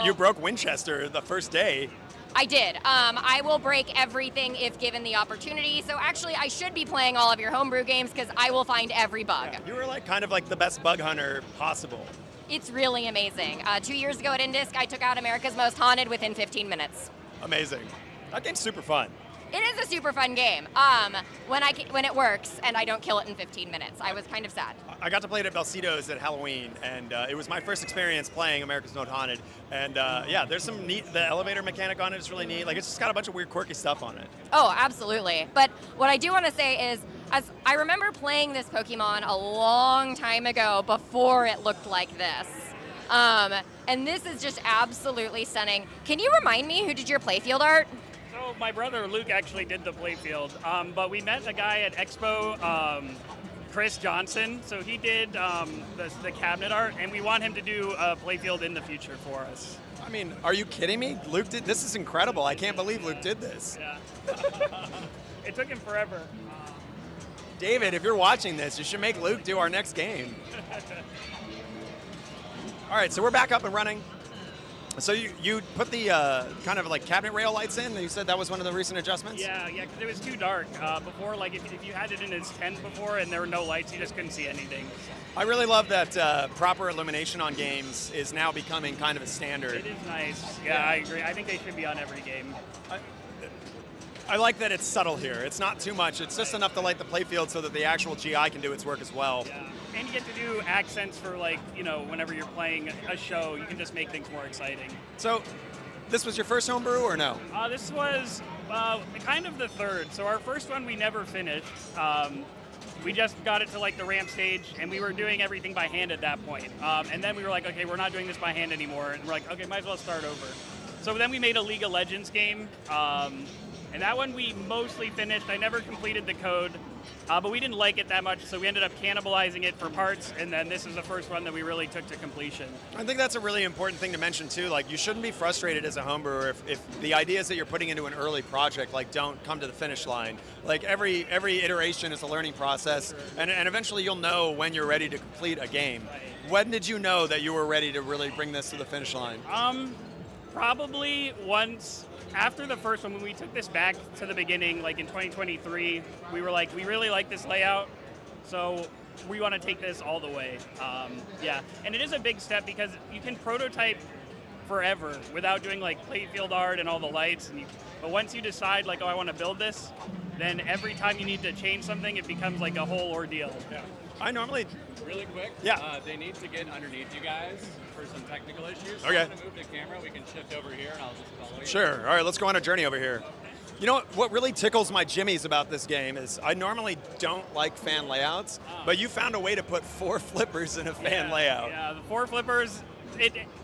You broke Winchester the first day. I did. I will break everything if given the opportunity. So actually, I should be playing all of your homebrew games because I will find every bug. Yeah, you were like kind of like the best bug hunter possible. It's really amazing. 2 years ago at Indisc, I took out America's Most Haunted within 15 minutes. Amazing. That game's super fun. It is a super fun game when it works and I don't kill it in 15 minutes. I was kind of sad. I got to play it at Belcito's at Halloween, and it was my first experience playing America's Most Haunted. And yeah, there's some neat, the elevator mechanic on it is really neat. Like, it's just got a bunch of weird, quirky stuff on it. Oh, absolutely. But what I do want to say is, as I remember playing this Pokemon a long time ago before it looked like this. And this is just absolutely stunning. Can you remind me who did your playfield art? So So my brother Luke actually did the playfield, but we met a guy at Expo, Chris Johnson. So he did the cabinet art, and we want him to do a playfield in the future for us. I mean, are you kidding me? Luke did this. Is incredible. I can't believe Luke did this. Yeah. It took him forever. David, if you're watching this, you should make Luke do our next game. All right, so we're back up and running. So you put the kind of like cabinet rail lights in, and you said that was one of the recent adjustments? Yeah, because it was too dark. Before, like if you had it in its tent before and there were no lights, you just couldn't see anything. I really love that proper illumination on games is now becoming kind of a standard. It is nice. Yeah, I agree. I think they should be on every game. I like that it's subtle here. It's not too much. It's just enough to light the playfield so that the actual GI can do its work as well. Yeah. And you get to do accents for, like, whenever you're playing a show, you can just make things more exciting. So, this was your first homebrew or no? This was kind of the third. So our first one we never finished. We just got it to like the ramp stage, and we were doing everything by hand at that point. And then we were like, okay, we're not doing this by hand anymore. And we're like, okay, might as well start over. So then we made a League of Legends game. And that one we mostly finished. I never completed the code, but we didn't like it that much, so we ended up cannibalizing it for parts, and then this is the first one that we really took to completion. I think that's a really important thing to mention too. Like, you shouldn't be frustrated as a homebrewer if the ideas that you're putting into an early project like don't come to the finish line. Like every iteration is a learning process, and eventually you'll know when you're ready to complete a game. When did you know that you were ready to really bring this to the finish line? Probably once after the first one, when we took this back to the beginning, like in 2023, we were like, we really like this layout, so we want to take this all the way. Yeah, and it is a big step because you can prototype forever without doing like playfield art and all the lights. But once you decide, like, oh, I want to build this, then every time you need to change something, it becomes like a whole ordeal. Yeah. I normally... Really quick, yeah. They need to get underneath you guys for some technical issues. So okay. I'm going to move the camera. We can shift over here, and I'll just follow you. Sure. All right, let's go on a journey over here. You know what really tickles my jimmies about this game is I normally don't like fan layouts, but you found a way to put 4 flippers in a fan layout. Yeah, the 4 flippers,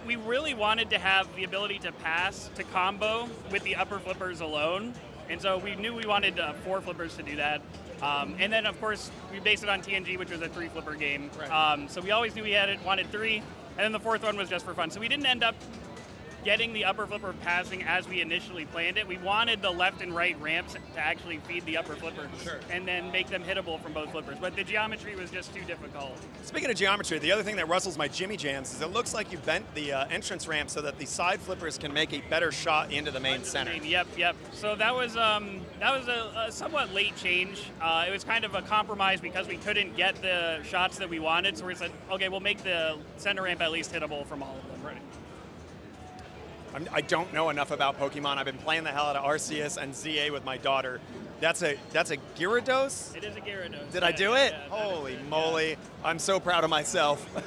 we really wanted to have the ability to pass to combo with the upper flippers alone, and so we knew we wanted 4 flippers to do that. And then, of course, we based it on TNG, which was a 3-flipper game. Right. So we always knew we wanted 3, and then the 4th one was just for fun. So we didn't end up getting the upper flipper passing as we initially planned it. We wanted the left and right ramps to actually feed the upper flippers and then make them hittable from both flippers. But the geometry was just too difficult. Speaking of geometry, the other thing that rustles my jimmy jams is it looks like you bent the entrance ramp so that the side flippers can make a better shot into the main center. Yep. So that was a somewhat late change. It was kind of a compromise because we couldn't get the shots that we wanted. So we said, okay, we'll make the center ramp at least hittable from all of them. Right. I don't know enough about Pokemon. I've been playing the hell out of Arceus and ZA with my daughter. That's a Gyarados? It is a Gyarados. Did I do it? Yeah, holy moly. Yeah. I'm so proud of myself. In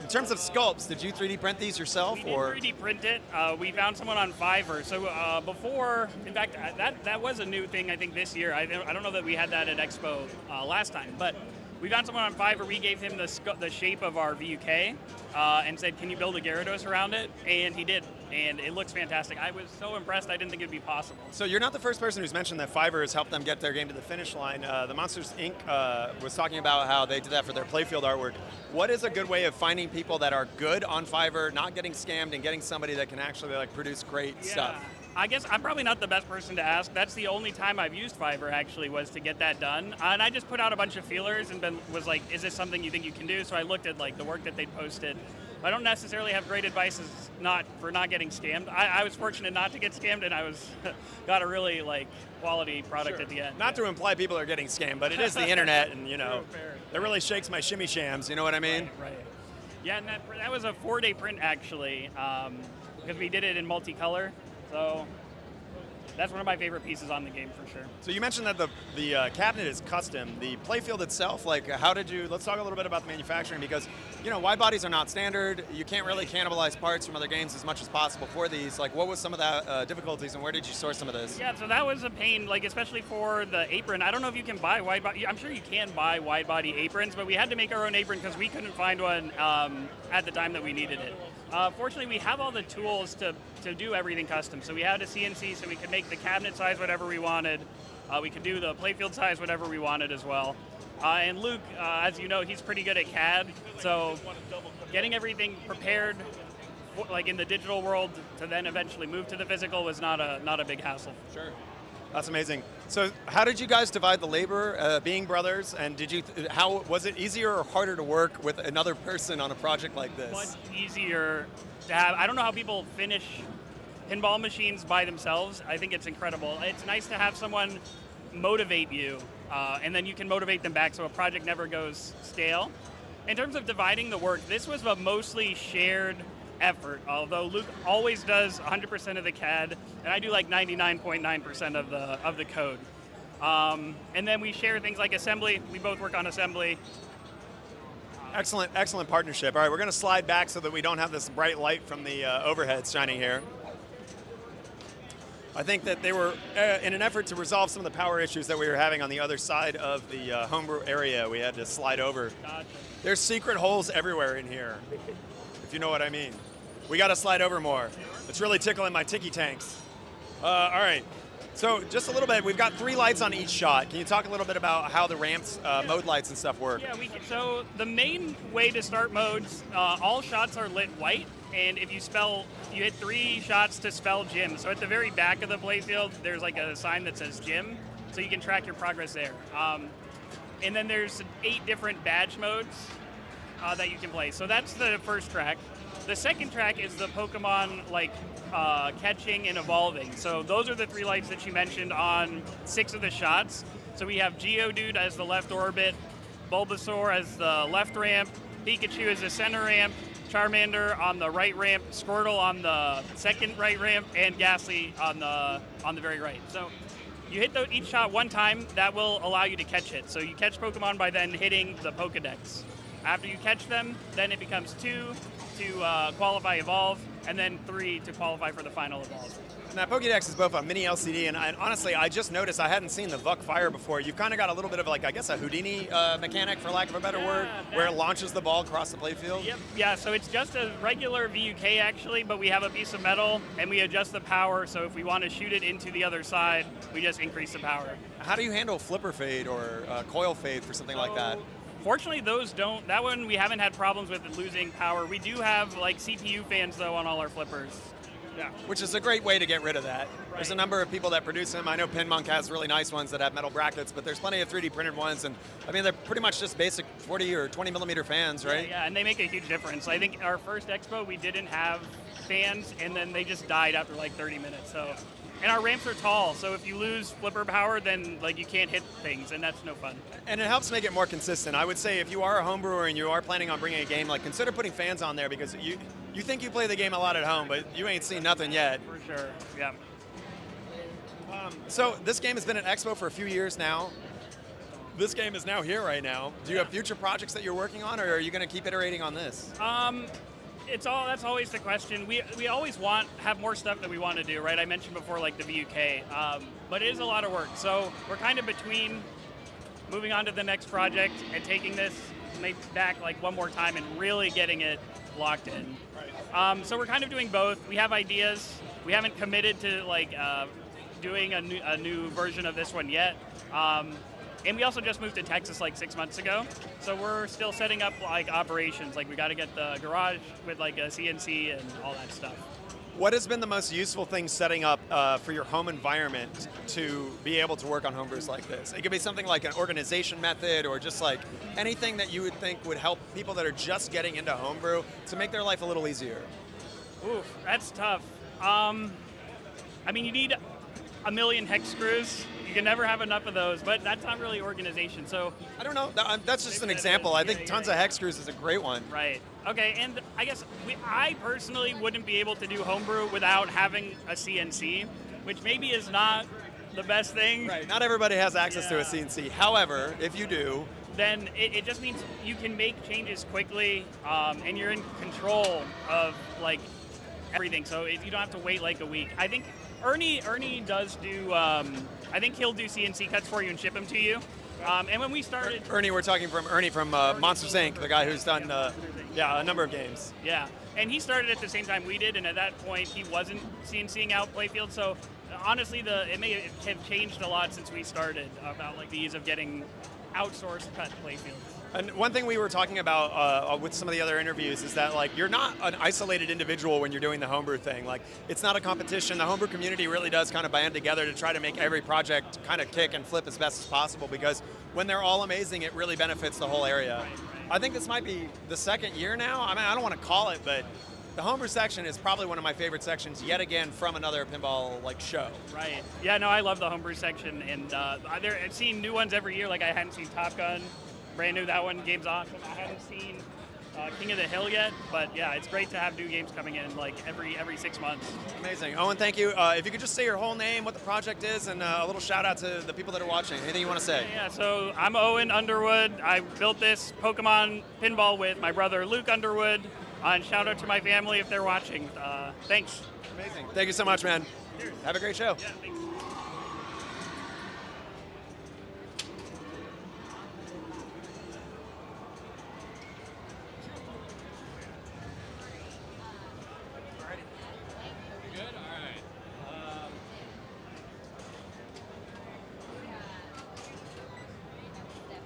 terms of sculpts, did you 3D print these yourself? We did 3D print it. We found someone on Fiverr. So before, in fact, that was a new thing I think this year. I don't know that we had that at Expo last time, but we found someone on Fiverr. We gave him the shape of our VUK and said, can you build a Gyarados around it? And he did, and it looks fantastic. I was so impressed, I didn't think it would be possible. So you're not the first person who's mentioned that Fiverr has helped them get their game to the finish line. The Monsters, Inc. Was talking about how they did that for their playfield artwork. What is a good way of finding people that are good on Fiverr, not getting scammed, and getting somebody that can actually like produce great stuff? I guess I'm probably not the best person to ask. That's the only time I've used Fiverr, actually, was to get that done. And I just put out a bunch of feelers and was like, is this something you think you can do? So I looked at like the work that they'd posted. I don't necessarily have great advice for not getting scammed. I was fortunate not to get scammed, and I got a really like quality product at the end. Not to imply people are getting scammed, but it is the internet, and that really shakes my shimmy shams. You know what I mean? Right. Yeah, and that was a 4-day print actually, because we did it in multicolor. So that's one of my favorite pieces on the game for sure. So you mentioned that the cabinet is custom. The playfield itself, like let's talk a little bit about the manufacturing, because wide bodies are not standard. You can't really cannibalize parts from other games as much as possible for these. Like, what was some of the difficulties, and where did you source some of this? Yeah, so that was a pain, like especially for the apron. I don't know if you can buy wide body. I'm sure you can buy wide body aprons, but we had to make our own apron because we couldn't find one at the time that we needed it. Fortunately, we have all the tools to do everything custom. So we had a CNC, so we could make the cabinet size whatever we wanted. We could do the playfield size whatever we wanted as well. And Luke, as you know, he's pretty good at CAD. So getting everything prepared, like in the digital world, to then eventually move to the physical was not a big hassle. Sure. That's amazing. So how did you guys divide the labor, being brothers, and how was it easier or harder to work with another person on a project like this? Much easier to have. I don't know how people finish pinball machines by themselves. I think it's incredible. It's nice to have someone motivate you, and then you can motivate them back so a project never goes stale. In terms of dividing the work, this was a mostly shared effort, although Luke always does 100% of the CAD, and I do like 99.9% of the code. And then we share things like assembly. We both work on assembly. Excellent partnership. All right, we're going to slide back so that we don't have this bright light from the overhead shining here. I think that they were, in an effort to resolve some of the power issues that we were having on the other side of the Homebrew area, we had to slide over. Gotcha. There's secret holes everywhere in here, if you know what I mean. We got to slide over more. It's really tickling my ticky tanks. All right, so just a little bit. We've got 3 lights on each shot. Can you talk a little bit about how the ramps, mode lights and stuff work? Yeah, so the main way to start modes, all shots are lit white, and if you hit 3 shots to spell gym. So at the very back of the playfield, there's like a sign that says gym, so you can track your progress there. And then there's 8 different badge modes that you can play. So that's the first track. The second track is the Pokemon catching and evolving. So those are the 3 lights that you mentioned on 6 of the shots. So we have Geodude as the left orbit, Bulbasaur as the left ramp, Pikachu as the center ramp, Charmander on the right ramp, Squirtle on the second right ramp, and Ghastly on the very right. So you hit each shot 1 time, that will allow you to catch it. So you catch Pokemon by then hitting the Pokedex. After you catch them, then it becomes 2 to qualify Evolve, and then 3 to qualify for the final Evolve. And that Pokédex is both a mini LCD, and honestly, I just noticed I hadn't seen the VUC fire before. You've kind of got a little bit of, like, I guess, a Houdini mechanic, for lack of a better word, where it launches the ball across the playfield. Yep. Yeah, so it's just a regular VUK, actually, but we have a piece of metal, and we adjust the power, so if we want to shoot it into the other side, we just increase the power. How do you handle flipper fade or coil fade for something like that? Fortunately, those don't. That one we haven't had problems with losing power. We do have like CPU fans though on all our flippers. Yeah, which is a great way to get rid of that. Right. There's a number of people that produce them. I know Pinmonk has really nice ones that have metal brackets, but there's plenty of 3D printed ones, and I mean they're pretty much just basic 40 or 20 millimeter fans, right? Yeah, and they make a huge difference. I think our first expo we didn't have fans, and then they just died after like 30 minutes. So. And our ramps are tall, so if you lose flipper power, then like you can't hit things, and that's no fun. And it helps make it more consistent. I would say if you are a home brewer and you are planning on bringing a game, like consider putting fans on there, because you think you play the game a lot at home, but you ain't seen nothing yet. For sure, yeah. So this game has been at Expo for a few years now. This game is now here right now. Do you have future projects that you're working on, or are you going to keep iterating on this? That's always the question. We always have more stuff that we want to do, right? I mentioned before like the VUK, but it is a lot of work. So we're kind of between moving on to the next project and taking this maybe back like one more time and really getting it locked in. Right. So we're kind of doing both. We have ideas. We haven't committed to like doing a new version of this one yet. And we also just moved to Texas like 6 months ago. So we're still setting up like operations. Like we got to get the garage with like a CNC and all that stuff. What has been the most useful thing setting up for your home environment to be able to work on homebrews like this? It could be something like an organization method, or just like anything that you would think would help people that are just getting into homebrew to make their life a little easier. Oof, that's tough. I mean, you need a million hex screws. You can never have enough of those, but that's not really organization. So I don't know. That's just an example. I think tons of hex screws is a great one. Right. Okay. And I guess I personally wouldn't be able to do homebrew without having a CNC, which maybe is not the best thing. Right. Not everybody has access to a CNC. However, if you do, then it just means you can make changes quickly, and you're in control of like everything. So you don't have to wait like a week. I think Ernie does do. I think he'll do CNC cuts for you and ship them to you. And when we started, Ernie, we're talking from Ernie from Monsters Inc., the guy who's done a number of games. yeah, and he started at the same time we did, and at that point he wasn't seeing out playfield. So honestly, it may have changed a lot since we started about like the ease of getting outsourced cut playfields. And one thing we were talking about with some of the other interviews is that like you're not an isolated individual when you're doing the homebrew thing. Like it's not a competition. The homebrew community really does kind of band together to try to make every project kind of kick and flip as best as possible, because when they're all amazing, it really benefits the whole area. Right. I think this might be the second year now. I mean, I don't want to call it, but the homebrew section is probably one of my favorite sections yet again from another pinball like show. Right. Yeah. No, I love the homebrew section, and I've seen new ones every year. Like I hadn't seen Top Gun. Brand new, that one. Game's awesome. I haven't seen King of the Hill yet, but yeah, it's great to have new games coming in like every 6 months. Amazing. Owen, thank you. If you could just say your whole name, what the project is, and a little shout out to the people that are watching. Anything you want to say? Yeah, so I'm Owen Underwood. I built this Pokemon pinball with my brother Luke Underwood. And shout out to my family if they're watching. Thanks. Amazing. Thank you so much, man. Have a great show. Yeah, thanks. Good? All right.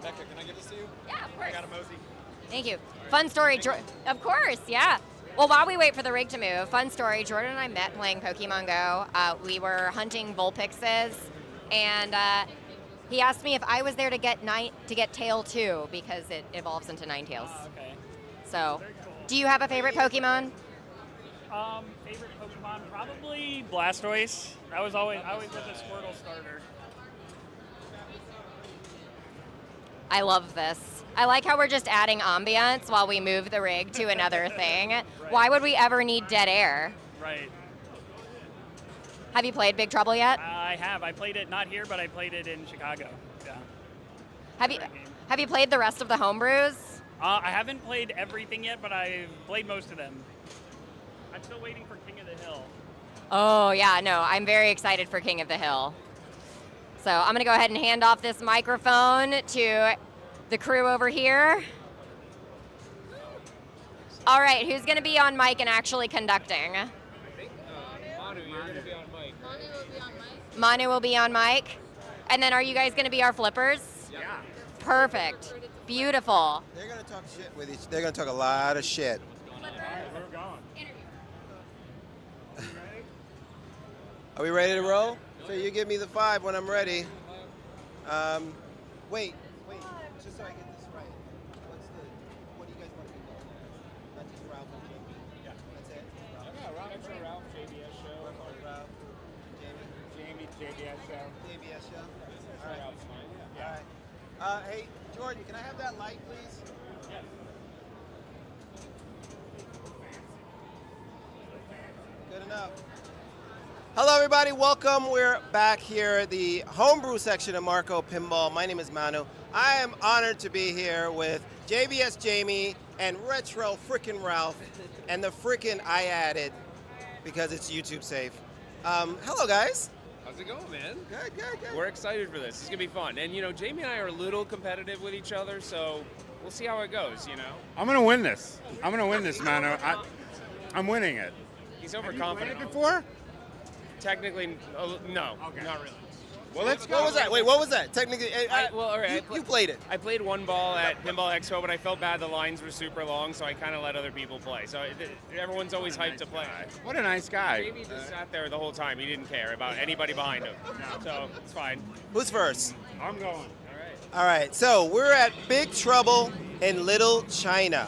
Becca, can I give this to you? Yeah, of course. I got a mosey. Thank you. Fun story. Of course, yeah. Well, while we wait for the rig to move, fun story. Jordan and I met playing Pokemon Go. We were hunting Vulpixes, and he asked me if I was there to get Tail 2 because it evolves into Ninetales. Okay. So, Very cool. do you have a favorite Pokemon? Favorite Pokemon, probably Blastoise. I was always was a Squirtle starter. I love this. I like how we're just adding ambience while we move the rig to another thing. Why would we ever need dead air? Right. Have you played Big Trouble yet? I have. I played it not here, but I played it in Chicago. Yeah. Have you played the rest of the homebrews? I haven't played everything yet, but I've played most of them. I'm still waiting for King of the Hill. Oh yeah, no, I'm very excited for King of the Hill. So I'm gonna go ahead and hand off this microphone to the crew over here. All right, who's gonna be on mic and actually conducting? I think, Manu, you're going to be on mic. Manu will be on mic. Manu will be on mic. And then are you guys gonna be our flippers? Yeah. Perfect. Beautiful. They're gonna talk shit with each. They're gonna talk a lot of shit. We're going. Are we ready to roll? So you give me the 5 when I'm ready. Wait, just so I get this right. What do you guys want to be known as? Not just Ralph and Jamie? Yeah. That's it? Yeah, Ralph, JBS show. Ralph, Jamie, JBS show. JBS show. Sure, All right. Ralph's fine. All right. Hey, Jordan, can I have that light, please? Yes. Good enough. Hello, everybody. Welcome. We're back here at the homebrew section of Marco Pinball. My name is Manu. I am honored to be here with JBS Jamie and Retro Frickin' Ralph, and the frickin' I added because it's YouTube safe. Hello, guys. How's it going, man? Good. We're excited for this. It's gonna be fun. And you know, Jamie and I are a little competitive with each other, so we'll see how it goes. You know, I'm gonna win this. I'm gonna win this, man. I'm winning it. he's Have you overconfident. played it before? Technically, no, Okay. not really. Well, let's go. What was that? Wait, what was that? Technically, All right. you played it. I played one ball at Pinball Expo, but I felt bad. The lines were super long, so I kind of let other people play. So everyone's always hyped to play. What a nice guy. Jamie just sat there the whole time. He didn't care about anybody behind him. So it's fine. Who's first? I'm going. All right, so we're at Big Trouble in Little China.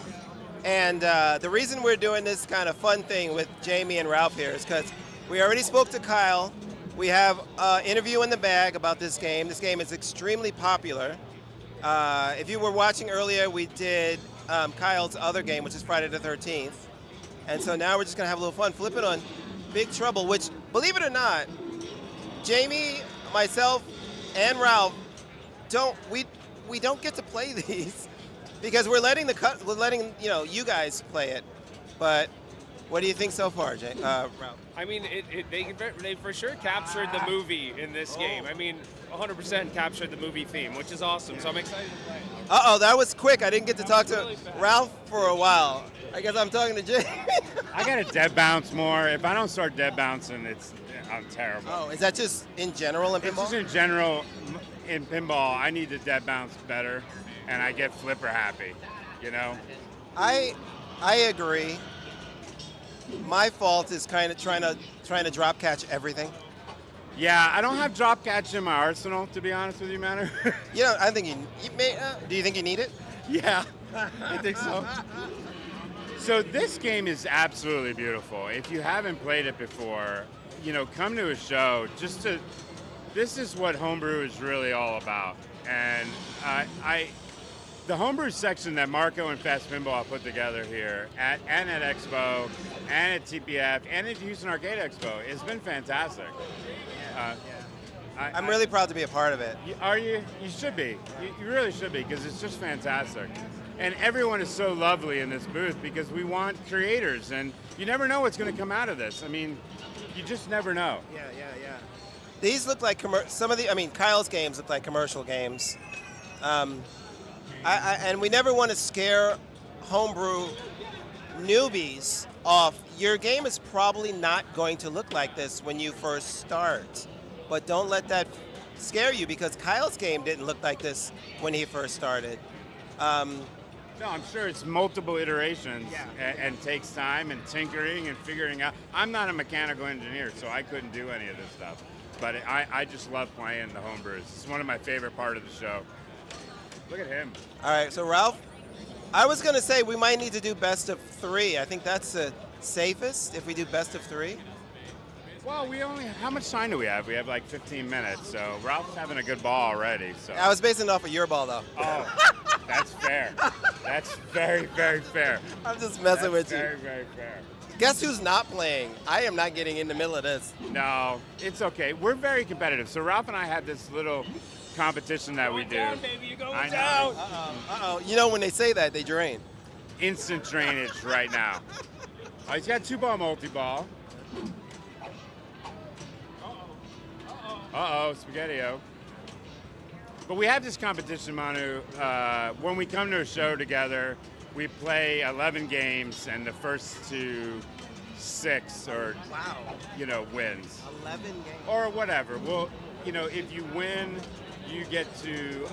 And the reason we're doing this kind of fun thing with Jamie and Ralph here is because we already spoke to Kyle. We have an interview in the bag about this game. This game is extremely popular. If you were watching earlier, we did Kyle's other game, which is Friday the 13th. And so now we're just going to have a little fun flipping on Big Trouble, which, believe it or not, Jamie, myself, and Ralph we don't get to play these because we're letting you guys play it. But What do you think so far, Ralph? I mean, they for sure captured the movie in this game. I mean, 100% captured the movie theme, which is awesome. So I'm excited to play. Uh-oh, that was quick. I didn't get to talk to Ralph for a while. I guess I'm talking to Jay. I got to dead bounce more. If I don't start dead bouncing, I'm terrible. Oh, is that just in general in pinball? It's just in general in pinball. I need to dead bounce better, and I get flipper happy. You know. I agree. My fault is kind of trying to drop catch everything. Yeah, I don't have drop catch in my arsenal, to be honest with you, Manu. You know, I think you may. Do you think you need it? Yeah, I think so. So this game is absolutely beautiful. If you haven't played it before, you know, come to a show this is what Homebrew is really all about. And the Homebrew section that Marco and Fast Pinball put together here at Expo and at TPF and at Houston Arcade Expo has been fantastic. I'm really proud to be a part of it. Are you? You should be. You really should be, because it's just fantastic. And everyone is so lovely in this booth because we want creators, and you never know what's going to come out of this. I mean, you just never know. Yeah. These look like Kyle's games look like commercial games. And we never want to scare Homebrew newbies off. Your game is probably not going to look like this when you first start, but don't let that scare you, because Kyle's game didn't look like this when he first started. No, I'm sure it's multiple iterations and takes time and tinkering and figuring out. I'm not a mechanical engineer, so I couldn't do any of this stuff. But I just love playing the Homebrews. It's one of my favorite part of the show. Look at him. All right, so Ralph, I was going to say we might need to do best of 3. I think that's the safest if we do best of 3. Well, how much time do we have? We have like 15 minutes, so Ralph's having a good ball already. So I was basing it off of your ball, though. Oh, that's fair. That's very, very fair. I'm just messing with you. Very, very fair. Guess who's not playing? I am not getting in the middle of this. No, it's okay. We're very competitive. So Ralph and I have this little competition that we do. Down, baby, you're going I down. know. Uh-oh. You know when they say that, they drain. Instant drainage right now. Oh, he's got 2-ball multi-ball. Uh-oh, Spaghetti-O. But we have this competition, Manu. When we come to a show together, we play 11 games, and the first 6 or wins. 11 games. Or whatever. Well, if you win, you get to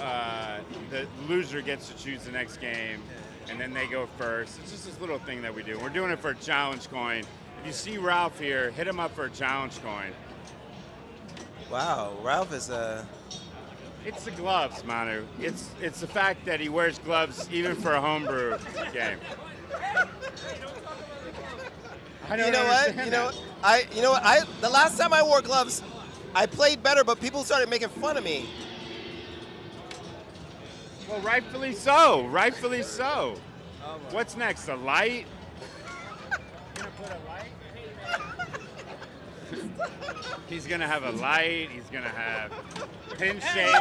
the loser gets to choose the next game, and then they go first. It's just this little thing that we do. We're doing it for a challenge coin. If you see Ralph here, hit him up for a challenge coin. Wow, Ralph is a... It's the gloves, Manu. It's the fact that he wears gloves even for a homebrew game. I don't understand that. The last time I wore gloves, I played better, but people started making fun of me. Well, rightfully so. Rightfully so. What's next? A light? Gonna put a light? He's gonna have a light. He's gonna have pin shape.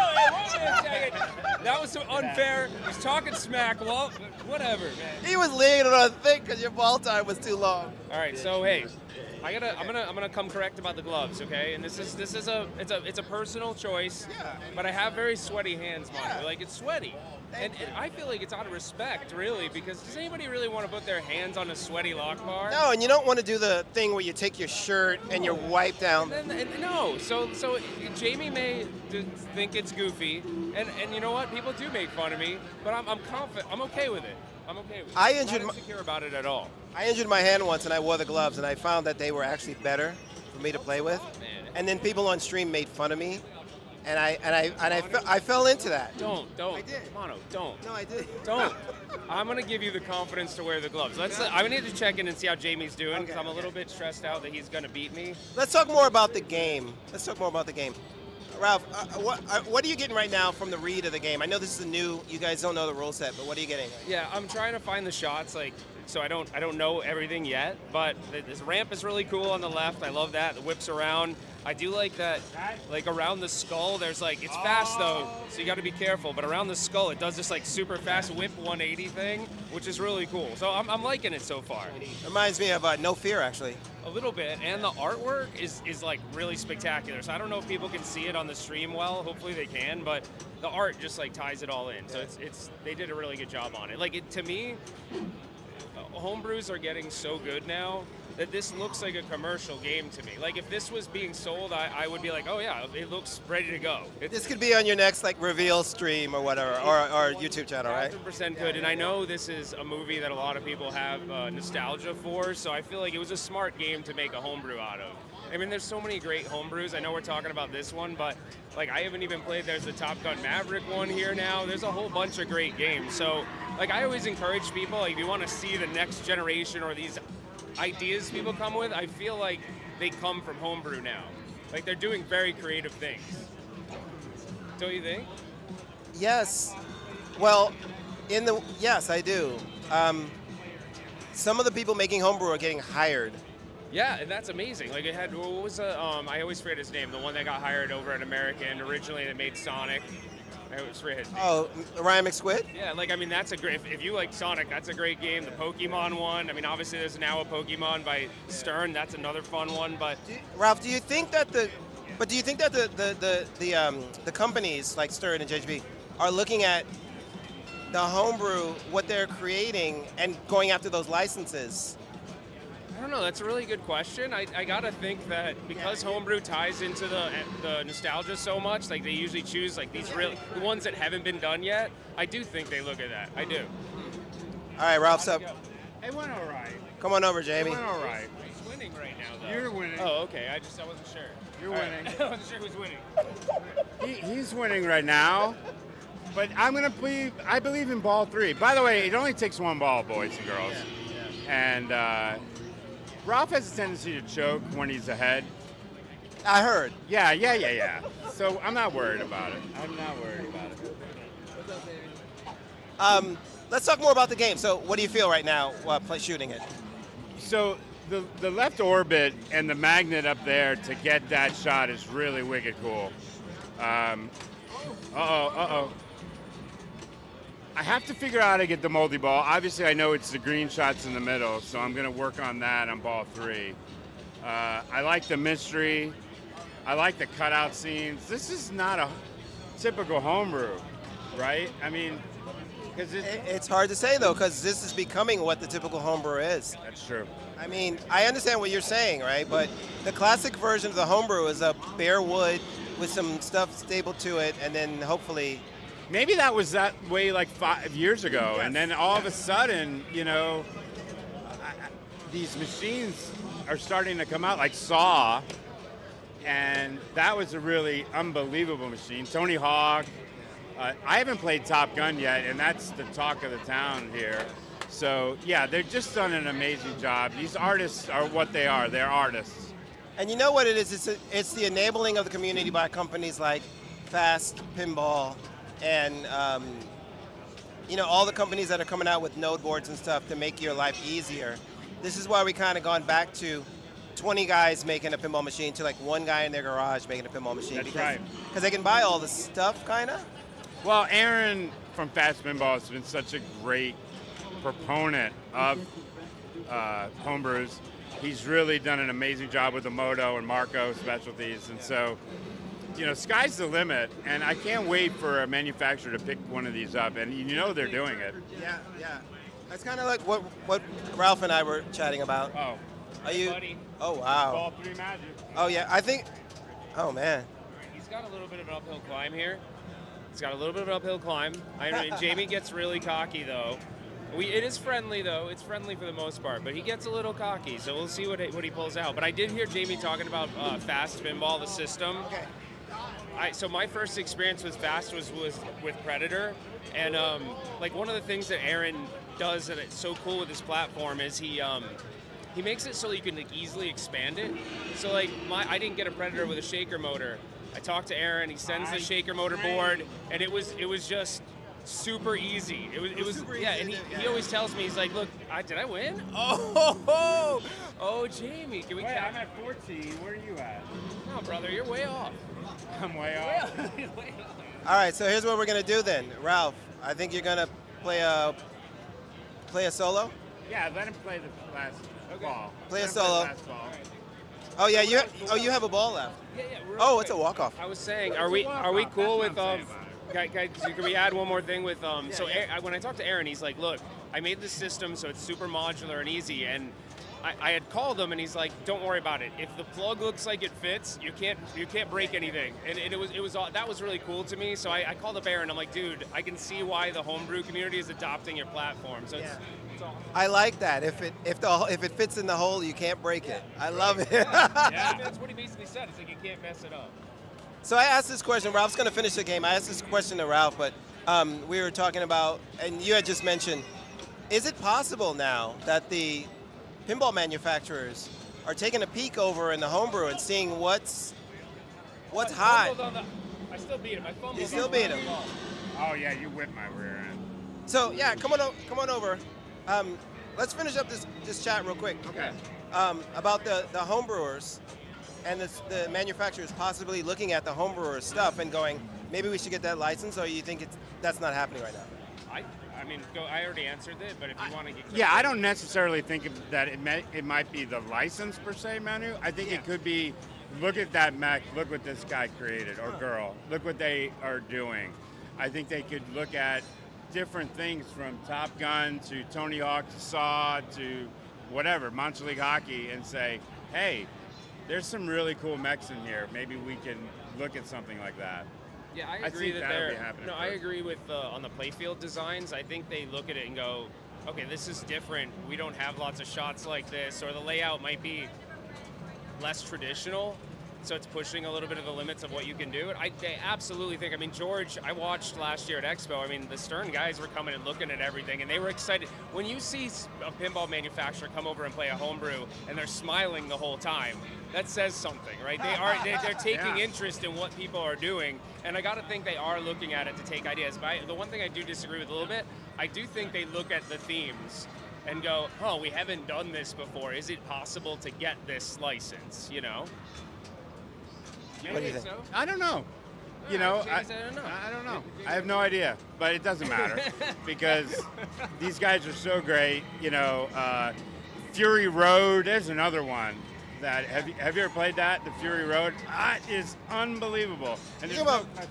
That was so unfair. He's talking smack. Well, whatever, man. He was laying it on thick because your ball time was too long. All right, so hey, I'm gonna come correct about the gloves, okay? And this is a personal choice. Yeah. But I have very sweaty hands, Manu. Like, it's sweaty. And I feel like it's out of respect, really, because does anybody really want to put their hands on a sweaty lock bar? No, and you don't want to do the thing where you take your shirt and you wipe down. No, so Jamie may think it's goofy, and you know what? People do make fun of me, but I'm confident. I'm okay with it. I'm not insecure about it at all. I injured my hand once, and I wore the gloves, and I found that they were actually better for me to play with. Man. And then people on stream made fun of me, and I fell into that. Don't. I did. Mono, don't. No, I did. Don't. I'm gonna give you the confidence to wear the gloves. I need to check in and see how Jamie's doing, because I'm a little bit stressed out that he's gonna beat me. Let's talk more about the game. Ralph, what are you getting right now from the read of the game? I know this is new. You guys don't know the rule set, but what are you getting? Yeah, I'm trying to find the shots, so I don't know everything yet. But this ramp is really cool on the left. I love that. It whips around. I do like that, like around the skull, there's like, it's fast though, so you got to be careful. But around the skull, it does this like super fast whip 180 thing, which is really cool. So I'm liking it so far. Reminds me of No Fear, actually. A little bit, and the artwork is like really spectacular. So I don't know if people can see it on the stream well. Hopefully they can, but the art just like ties it all in. So it's they did a really good job on it. Like to me, homebrews are getting so good now that this looks like a commercial game to me. Like if this was being sold, I would be like, oh yeah, it looks ready to go. This could be on your next like reveal stream or whatever, or YouTube channel, right? 100% could, and I know this is a movie that a lot of people have nostalgia for, so I feel like it was a smart game to make a homebrew out of. I mean, there's so many great homebrews. I know we're talking about this one, but like I haven't even played, there's the Top Gun Maverick one here now. There's a whole bunch of great games. So like I always encourage people, like if you want to see the next generation or these ideas people come with, I feel like they come from homebrew now. Like they're doing very creative things. Don't you think? Yes. Well, yes, I do. Some of the people making homebrew are getting hired. Yeah, and that's amazing. Like it had, what was I always forget his name, the one that got hired over at American originally that made Sonic. I always forget his name. Oh, Ryan McSquid? Yeah, like I mean that's a great, if you like Sonic, that's a great game. The Pokemon one, I mean obviously there's now a Pokemon by Stern, that's another fun one, but Ralph, do you think that the companies like Stern and JHB are looking at the homebrew, what they're creating, and going after those licenses? I don't know, that's a really good question. I gotta think that because homebrew ties into the nostalgia so much, like they usually choose like these real, the ones that haven't been done yet, I do think they look at that, I do. All right, Ralph's up. It went all right. Come on over, Jamie. It went all right. He's winning right now, though. You're winning. Oh, okay, I wasn't sure. You're All winning. right. I wasn't sure who's winning. He's winning right now, but I believe in ball 3. By the way, it only takes one ball, boys and girls. And Ralph has a tendency to choke when he's ahead. I heard. Yeah. So I'm not worried about it. Let's talk more about the game. So what do you feel right now while shooting it? So the left orbit and the magnet up there to get that shot is really wicked cool. Uh-oh. I have to figure out how to get the multi-ball. Obviously, I know it's the green shots in the middle, so I'm going to work on that on ball 3. I like the mystery. I like the cutout scenes. This is not a typical homebrew, right? I mean, because it's hard to say, though, because this is becoming what the typical homebrew is. That's true. I mean, I understand what you're saying, right? But the classic version of the homebrew is a bare wood with some stuff stapled to it, and then hopefully... Maybe that was that way like 5 years ago, yes. And then all of a sudden, these machines are starting to come out, like Saw, and that was a really unbelievable machine. Tony Hawk. I haven't played Top Gun yet, and that's the talk of the town here. So, yeah, they've just done an amazing job. These artists are what they are. They're artists. And you know what it is? It's the enabling of the community by companies like Fast, Pinball, and all the companies that are coming out with node boards and stuff to make your life easier. This is why we kind of gone back to 20 guys making a pinball machine to like one guy in their garage making a pinball machine. That's right. Because they can buy all the stuff, kind of. Well, Aaron from Fast Pinball has been such a great proponent of homebrews. He's really done an amazing job with the Moto and Marco specialties, and so sky's the limit, and I can't wait for a manufacturer to pick one of these up, and they're doing it. Yeah. That's kind of like what Ralph and I were chatting about. Oh. Are you? Buddy. Oh, wow. Ball 3 magic. Oh, yeah, I think, oh, man. He's got a little bit of an uphill climb here. Jamie gets really cocky, though. It is friendly, though. It's friendly for the most part, but he gets a little cocky, so we'll see what he pulls out. But I did hear Jamie talking about Fast Pinball, the system. Okay. So my first experience with Fast was with Predator, and one of the things that Aaron does that it's so cool with his platform is he makes it so you can easily expand it. So I didn't get a Predator with a shaker motor. I talked to Aaron. He sends the shaker motor board, and it was just super easy. It was super easy, and he always tells me, he's like, look, did I win? Oh, Jamie, can we? Wait, I'm at 14. Where are you at? No, brother, you're way off. I'm way off. All right, so here's what we're gonna do then, Ralph. I think you're gonna play a solo. Yeah, let him play the last ball. Play a Let him solo. the last ball. Oh yeah, you have a ball left. Yeah, Oh, it's a walk-off. I was saying, It's are a we walk-off. cool That's with what I'm saying guys, can we add one more thing with so when I talked to Aaron, he's like, look, I made this system so it's super modular and easy, and I had called him and he's like, don't worry about it. If the plug looks like it fits, you can't break anything. And it was that was really cool to me. So I called up Aaron. I'm like, dude, I can see why the homebrew community is adopting your platform. So it's awesome. I like that. If it fits in the hole, you can't break it. I love it. Yeah, that's what he basically said. It's like you can't mess it up. So I asked this question. Ralph's going to finish the game. I asked this question to Ralph, but we were talking about, and you had just mentioned, is it possible now that the pinball manufacturers are taking a peek over in the homebrew and seeing what's hot? I still beat him. I fumbled. You still beat him. Oh yeah, you whipped my rear end. So yeah, come on over. Let's finish up this chat real quick. Okay. About the homebrewers and the manufacturers possibly looking at the homebrewers stuff and going, maybe we should get that license, or you think that's not happening right now? I mean, I already answered it, but if you want to get Yeah, I don't necessarily think that it might be the license per se, Manu. I think it could be, look at that mech, look what this guy created, or girl, look what they are doing. I think they could look at different things from Top Gun to Tony Hawk to Saw to whatever, Monster League Hockey, and say, hey, there's some really cool mechs in here. Maybe we can look at something like that. Yeah, I agree think that that'll be they're. happening No, I first. agree with on the playfield designs. I think they look at it and go, okay, this is different. We don't have lots of shots like this, or the layout might be less traditional. So it's pushing a little bit of the limits of what you can do. I absolutely think, I mean, George, I watched last year at Expo. I mean, the Stern guys were coming and looking at everything, and they were excited. When you see a pinball manufacturer come over and play a homebrew, and they're smiling the whole time, that says something, right? They're taking interest in what people are doing, and I got to think they are looking at it to take ideas. But the one thing I do disagree with a little bit, I do think they look at the themes and go, oh, we haven't done this before. Is it possible to get this license, you know? What do you think? So? I don't know. I don't know. I have no idea, but it doesn't matter because these guys are so great. You know, Fury Road. There's another one. That have you ever played that? The Fury Road. That is unbelievable. And there's no question.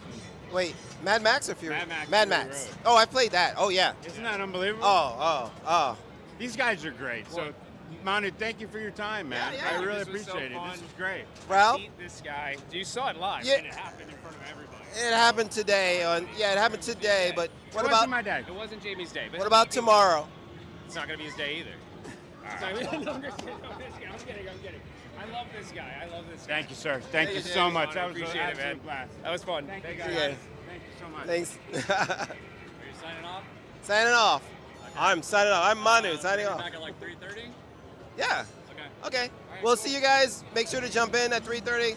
Wait, Mad Max or Fury? Mad Max, Mad Fury Max. Road. Oh, I played that. Oh yeah. Isn't that unbelievable? Oh. These guys are great. So, Manu, thank you for your time, man. Yeah, I really this was so appreciate it. fun. This is great. Ralph? Beat this guy. You saw it live, Yeah. and it happened in front of everybody. It happened today. It happened today. But what It about wasn't my day. It wasn't Jamie's day. But what about tomorrow? It's not going to be his day either. It's not gonna be- I'm just kidding. I'm kidding. I love this guy. Thank you, sir. Thank you so much. That was an Appreciate it, man. absolute blast. That was fun. Thank you, Thank guys. you. Thank you so much. Thanks. Are you signing off? Signing off. I'm signing off. I'm Manu signing You're off. back at like 3:30? Yeah. Okay. Okay. We'll see you guys. Make sure to jump in at 3:30.